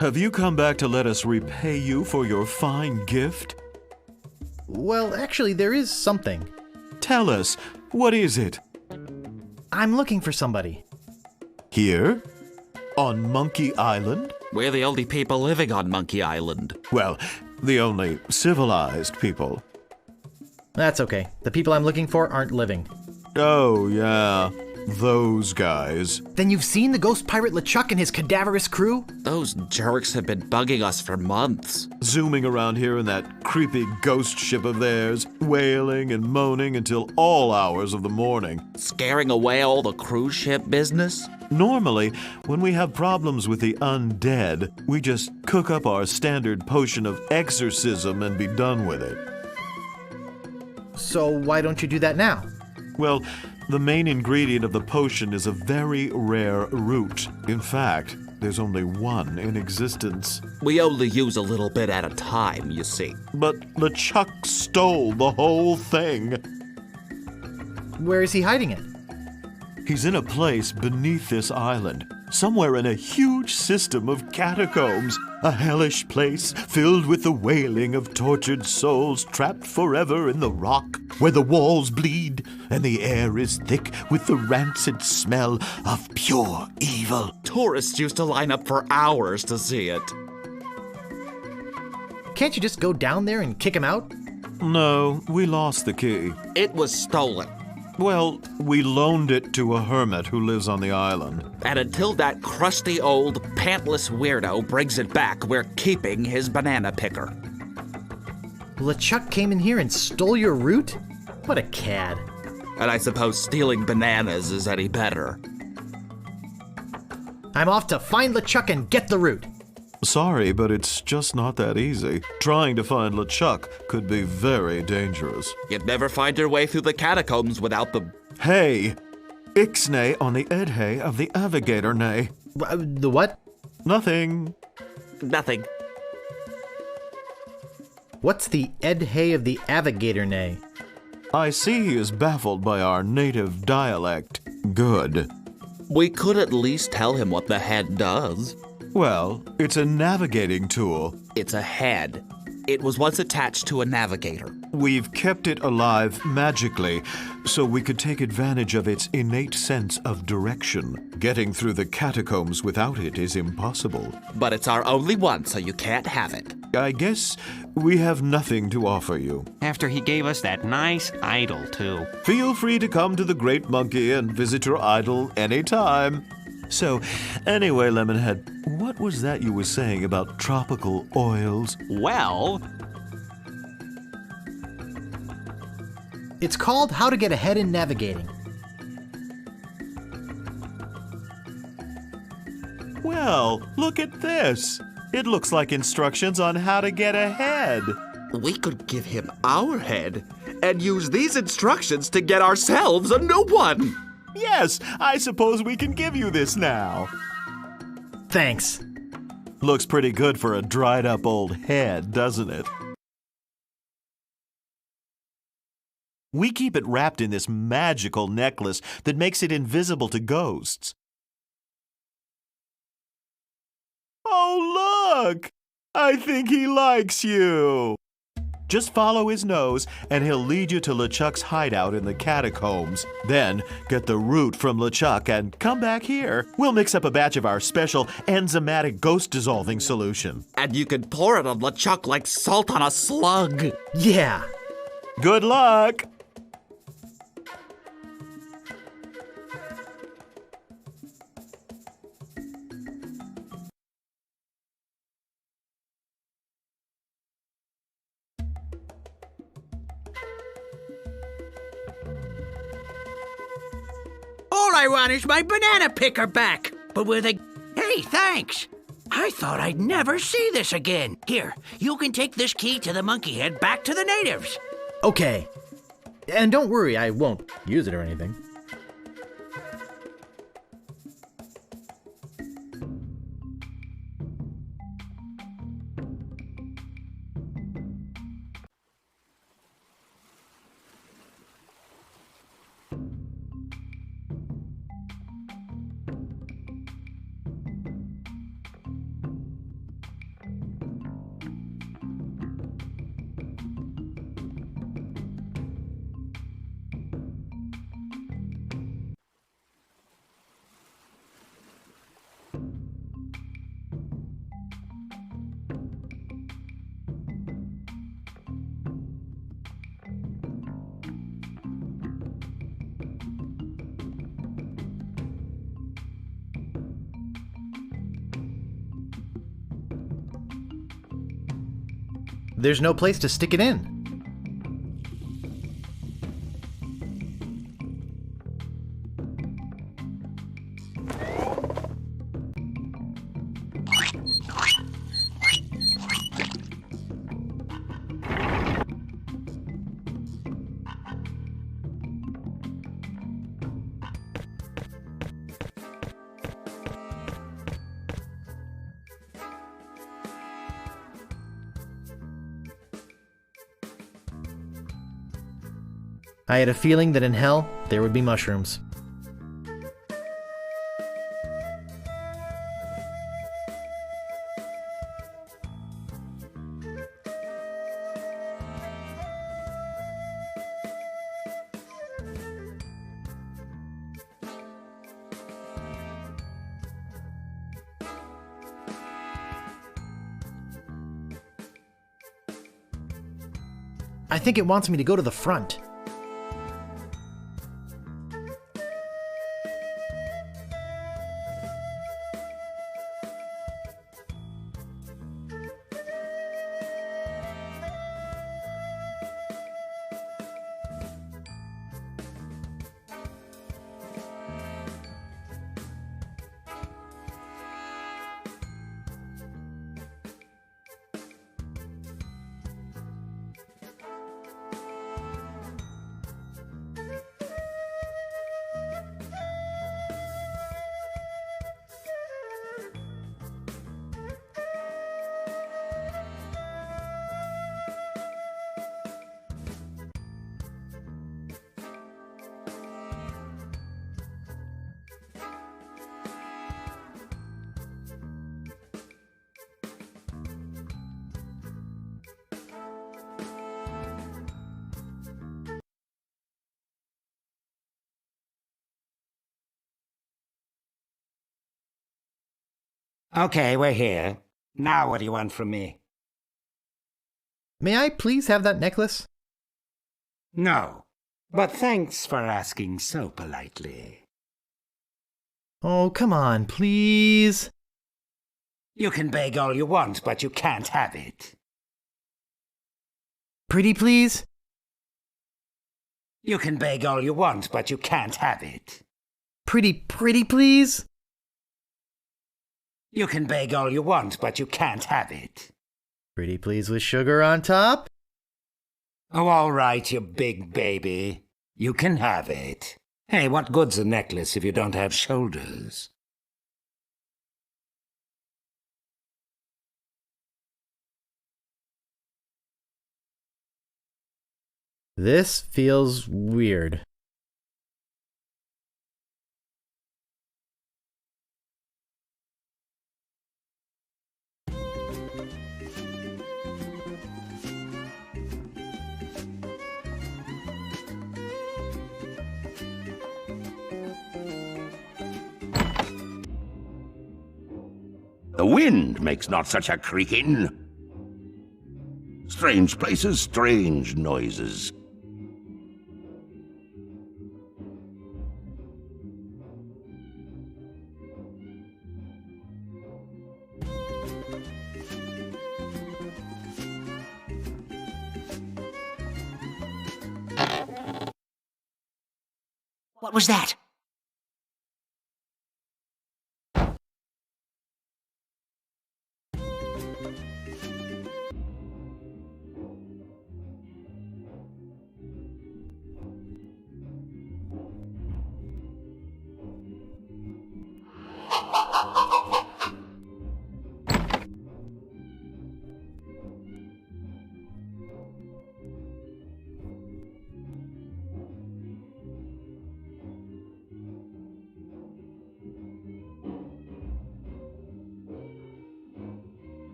Have you come back to let us repay you for your fine gift? Well, actually, there is something. Tell us, what is it? I'm looking for somebody. Here? On Monkey Island? We're the only people living on Monkey Island. Well, the only civilized people. That's okay. The people I'm looking for aren't living. Oh, yeah. those guys. Then you've seen the ghost pirate LeChuck and his cadaverous crew? Those jerks have been bugging us for months. Zooming around here in that creepy ghost ship of theirs, wailing and moaning until all hours of the morning. Scaring away all the cruise ship business? Normally, when we have problems with the undead, we just cook up our standard potion of exorcism and be done with it. So why don't you do that now? Well, the main ingredient of the potion is a very rare root. In fact, there's only one in existence. We only use a little bit at a time, you see. But LeChuck stole the whole thing. Where is he hiding it? He's in a place beneath this island, somewhere in a huge system of catacombs. A hellish place filled with the wailing of tortured souls trapped forever in the rock, where the walls bleed and the air is thick with the rancid smell of pure evil. Tourists used to line up for hours to see it. Can't you just go down there and kick him out? No, we lost the key. It was stolen. Well, we loaned it to a hermit who lives on the island. And until that crusty old, pantless weirdo brings it back, we're keeping his banana picker. LeChuck came in here and stole your root? What a cad. And I suppose stealing bananas is any better. I'm off to find LeChuck and get the root. Sorry, but it's just not that easy. Trying to find LeChuck could be very dangerous. You'd never find your way through the catacombs without the... Hey! Ixnay on the Edhay of the Avigator Nay. The what? Nothing. Nothing. What's the Edhay of the Avigator Nay? I see he is baffled by our native dialect. Good. We could at least tell him what the head does. Well, it's a navigating tool. It's a head. It was once attached to a navigator. We've kept it alive magically, so we could take advantage of its innate sense of direction. Getting through the catacombs without it is impossible. But it's our only one, so you can't have it. I guess we have nothing to offer you. After he gave us that nice idol, too. Feel free to come to the Great Monkey and visit your idol anytime. So, anyway, Lemonhead, what was that you were saying about tropical oils? Well... It's called How to Get Ahead in Navigating. Well, look at this. It looks like instructions on how to get ahead. We could give him our head and use these instructions to get ourselves a new one. Yes, I suppose we can give you this now. Thanks. Looks pretty good for a dried up old head, doesn't it? We keep it wrapped in this magical necklace that makes it invisible to ghosts. Oh, look! I think he likes you. Just follow his nose, and he'll lead you to LeChuck's hideout in the catacombs. Then, get the root from LeChuck and come back here. We'll mix up a batch of our special enzymatic ghost-dissolving solution. And you can pour it on LeChuck like salt on a slug. Yeah. Good luck! All I want is my banana picker back. But with a... Hey, thanks. I thought I'd never see this again. Here, you can take this key to the monkey head back to the natives. Okay. And don't worry, I won't use it or anything. There's no place to stick it in. I had a feeling that in hell, there would be mushrooms. I think it wants me to go to the front. Okay, we're here. Now what do you want from me? May I please have that necklace? No, but thanks for asking so politely. Oh, come on, please. You can beg all you want, but you can't have it. Pretty please? You can beg all you want, but you can't have it. Pretty please? You can beg all you want, but you can't have it. Pretty please with sugar on top? Oh, all right, you big baby. You can have it. Hey, what good's a necklace if you don't have shoulders? This feels weird. The wind makes not such a creaking. Strange places, strange noises. What was that?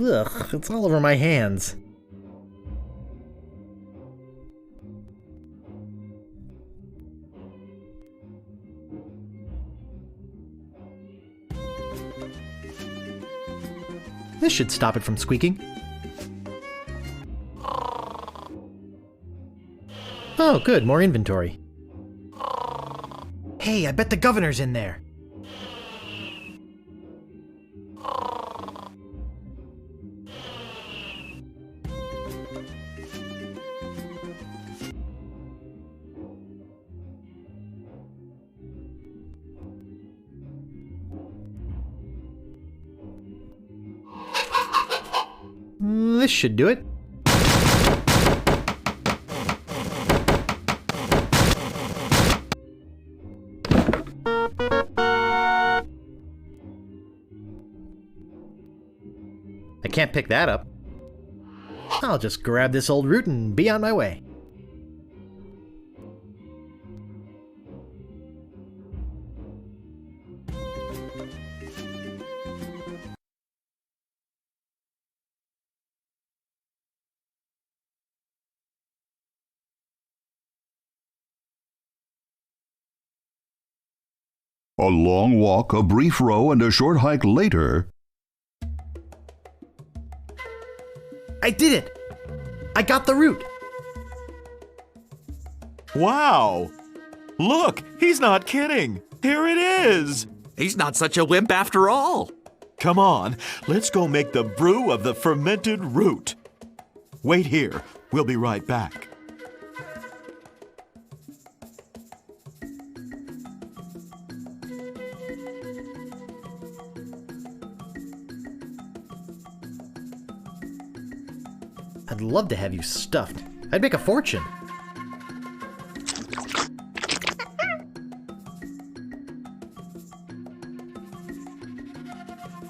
Ugh, it's all over my hands. This should stop it from squeaking. Oh, good, more inventory. Hey, I bet the governor's in there. This should do it. I can't pick that up. I'll just grab this old root and be on my way. A long walk, a brief row, and a short hike later. I did it! I got the root! Wow! Look, he's not kidding! Here it is! He's not such a wimp after all. Come on, let's go make the brew of the fermented root. Wait here, we'll be right back. I'd love to have you stuffed. I'd make a fortune.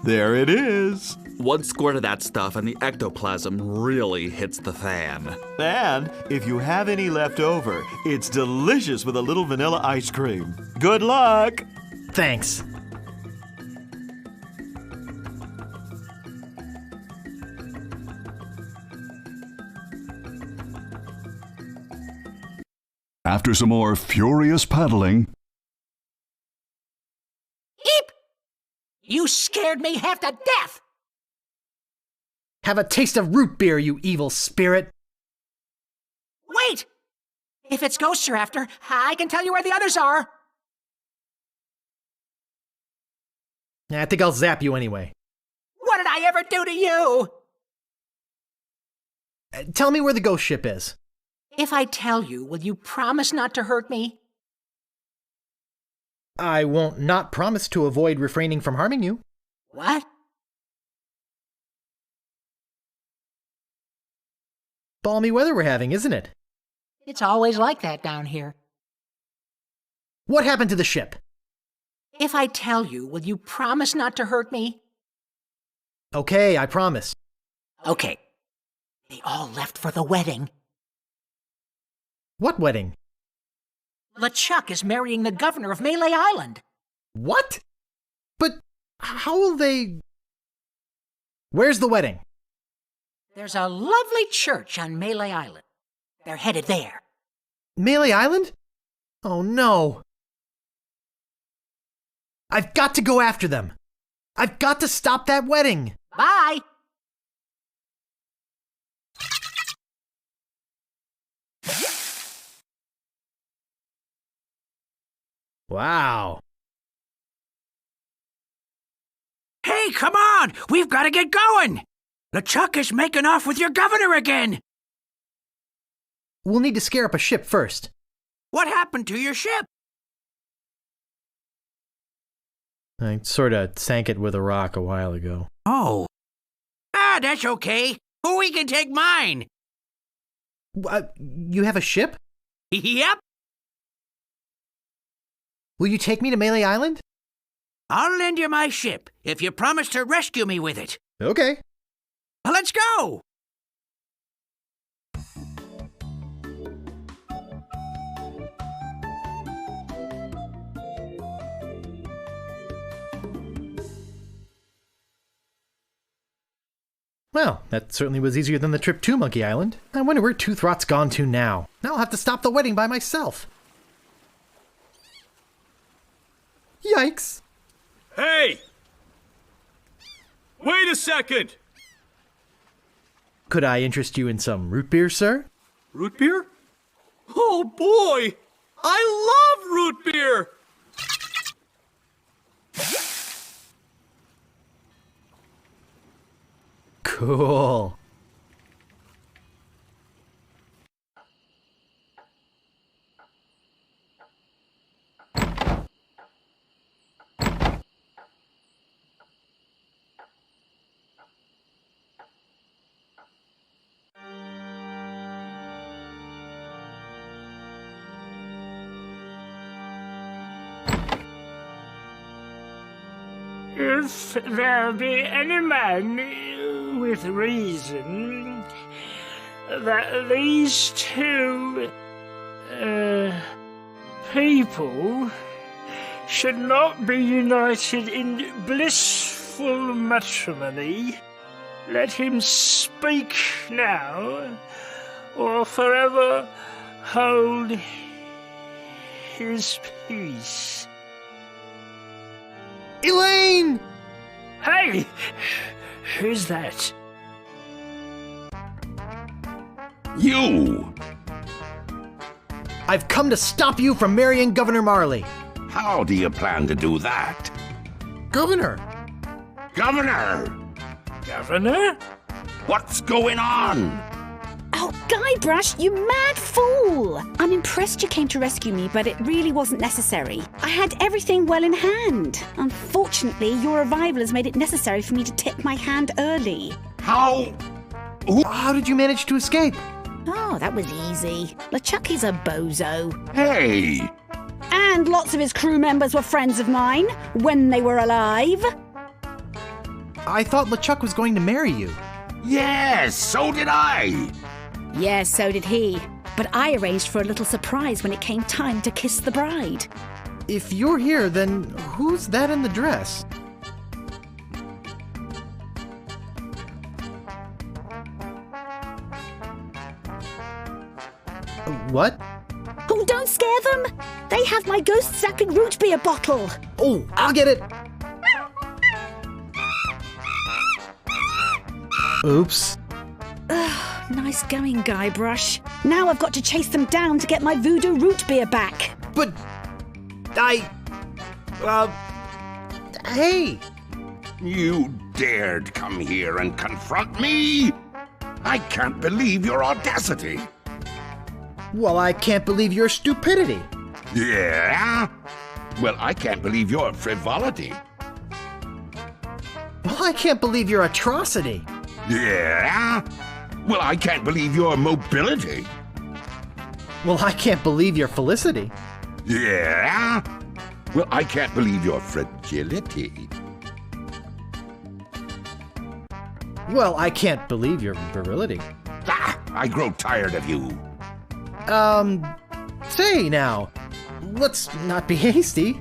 There it is. One squirt of that stuff and the ectoplasm really hits the fan. And if you have any left over, it's delicious with a little vanilla ice cream. Good luck! Thanks. After some more furious paddling, Eep! You scared me half to death! Have a taste of root beer, you evil spirit! Wait! If it's ghosts you're after, I can tell you where the others are. I think I'll zap you anyway. What did I ever do to you? Tell me where the ghost ship is. If I tell you, will you promise not to hurt me? I won't not promise to avoid refraining from harming you. What? Balmy weather we're having, isn't it? It's always like that down here. What happened to the ship? If I tell you, will you promise not to hurt me? Okay, I promise. Okay. They all left for the wedding. What wedding? LeChuck is marrying the governor of Melee Island. What? But how will they... Where's the wedding? There's a lovely church on Melee Island. They're headed there. Melee Island? Oh no. I've got to go after them. I've got to stop that wedding. Bye! Wow. Hey, come on! We've got to get going! LeChuck is making off with your governor again! We'll need to scare up a ship first. What happened to your ship? I sorta sank it with a rock a while ago. Oh. That's okay. We can take mine. You have a ship? Yep. Will you take me to Melee Island? I'll lend you my ship if you promise to rescue me with it. Okay. Let's go! Well, that certainly was easier than the trip to Monkey Island. I wonder where Toothrot's gone to now. Now I'll have to stop the wedding by myself. Yikes! Hey! Wait a second! Could I interest you in some root beer, sir? Root beer? Oh boy! I love root beer! Cool. If there be any man with reason that these two people should not be united in blissful matrimony, let him speak now, or forever hold his peace. Elaine! Hey! Who's that? You! I've come to stop you from marrying Governor Marley. How do you plan to do that? Governor! Governor! Governor? What's going on? Oh, Guybrush, you mad fool! I'm impressed you came to rescue me, but it really wasn't necessary. I had everything well in hand. Unfortunately, your arrival has made it necessary for me to tip my hand early. How did you manage to escape? Oh, that was easy. LeChuck is a bozo. Hey! And lots of his crew members were friends of mine when they were alive. I thought LeChuck was going to marry you. Yes, so did I. Yes, so did he. But I arranged for a little surprise when it came time to kiss the bride. If you're here, then who's that in the dress? What? Oh, don't scare them! They have my ghost-zapping root beer bottle! Oh, I'll get it! Oops. Ugh, nice going, Guybrush. Now I've got to chase them down to get my voodoo root beer back. But... Hey! You dared come here and confront me? I can't believe your audacity. Well, I can't believe your stupidity. Yeah? Well, I can't believe your frivolity. Well, I can't believe your atrocity. Yeah? Well, I can't believe your mobility. Well, I can't believe your felicity. Yeah? Well, I can't believe your fragility. Well, I can't believe your virility. Ah, I grow tired of you. Say now, let's not be hasty.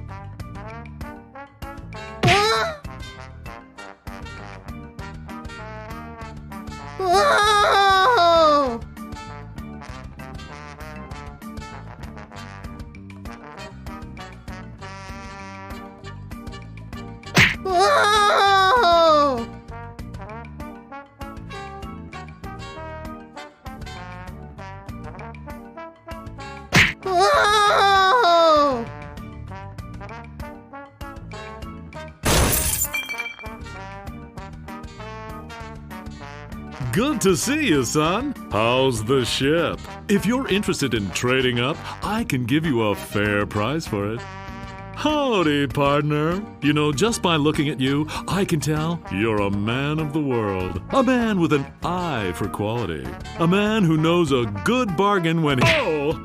Oh! Oh! Oh! Good to see you, son. How's the ship? If you're interested in trading up, I can give you a fair price for it. Howdy, partner. You know, just by looking at you, I can tell you're a man of the world. A man with an eye for quality. A man who knows a good bargain when he... Oh!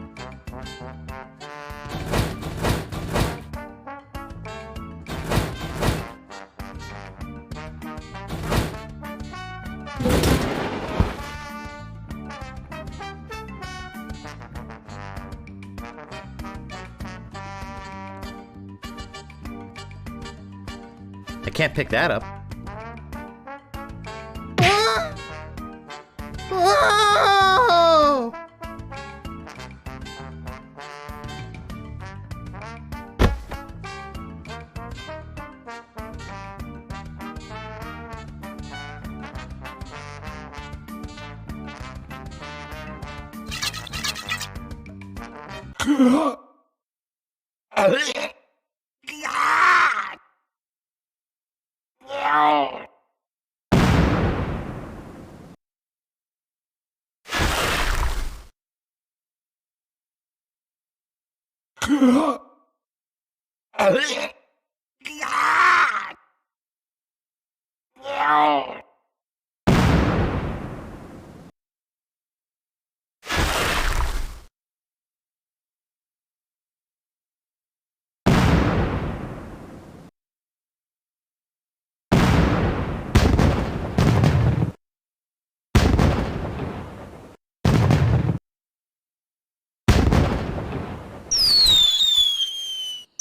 I can't pick that up. Oh!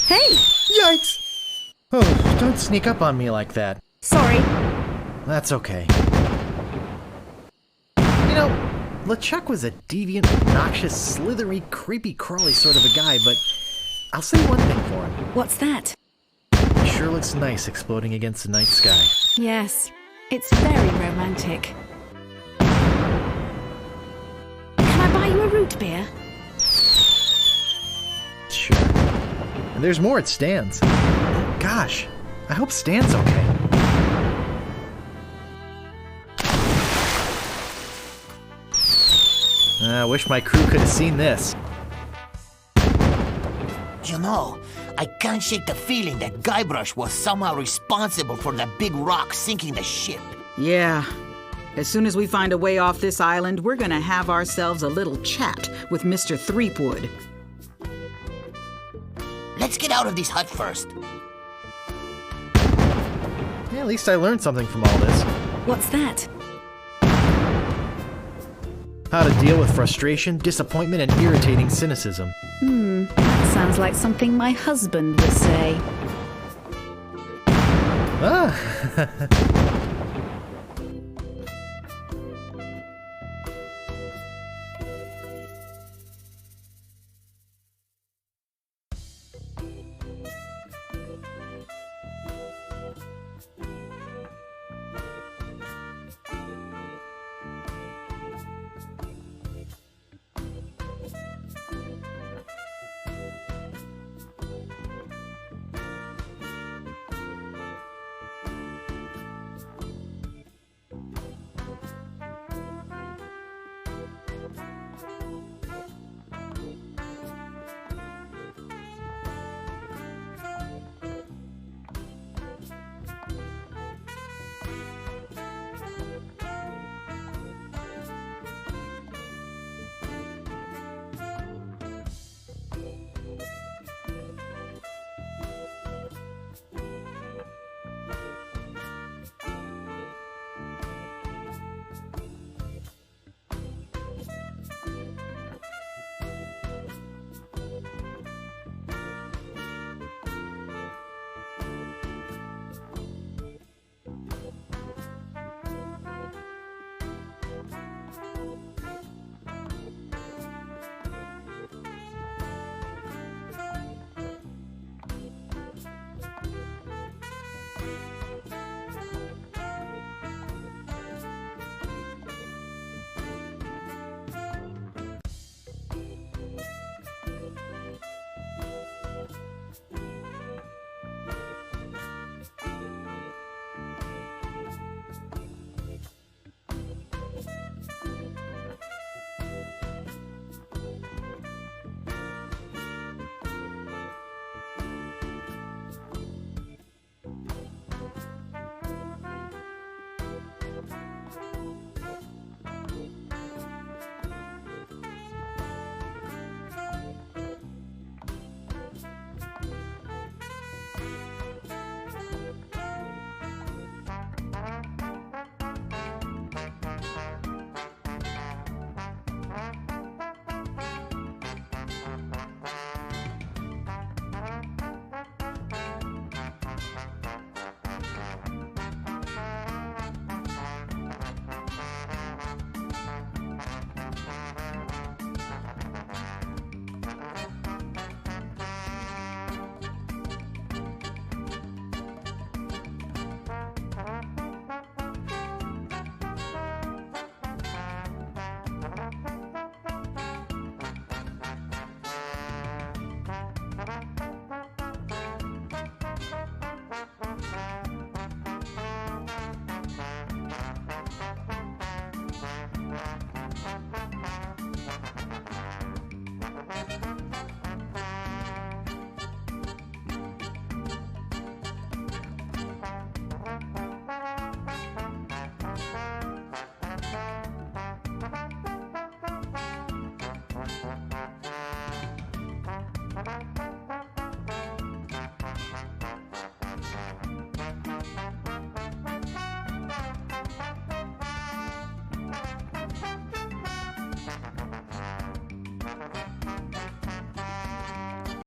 Hey! Yikes! Oh, don't sneak up on me like that. Sorry. That's okay. You know, LeChuck was a deviant, obnoxious, slithery, creepy, crawly sort of a guy, but I'll say one thing for him. What's that? He sure looks nice exploding against the night sky. Yes, it's very romantic. Can I buy you a root beer? Sure. And there's more at Stan's. Gosh, I hope Stan's okay. I wish my crew could have seen this. You know, I can't shake the feeling that Guybrush was somehow responsible for the big rock sinking the ship. Yeah. As soon as we find a way off this island, we're gonna have ourselves a little chat with Mr. Threepwood. Let's get out of this hut first. Yeah, at least I learned something from all this. What's that? How to deal with frustration, disappointment, and irritating cynicism. That sounds like something my husband would say. Ah!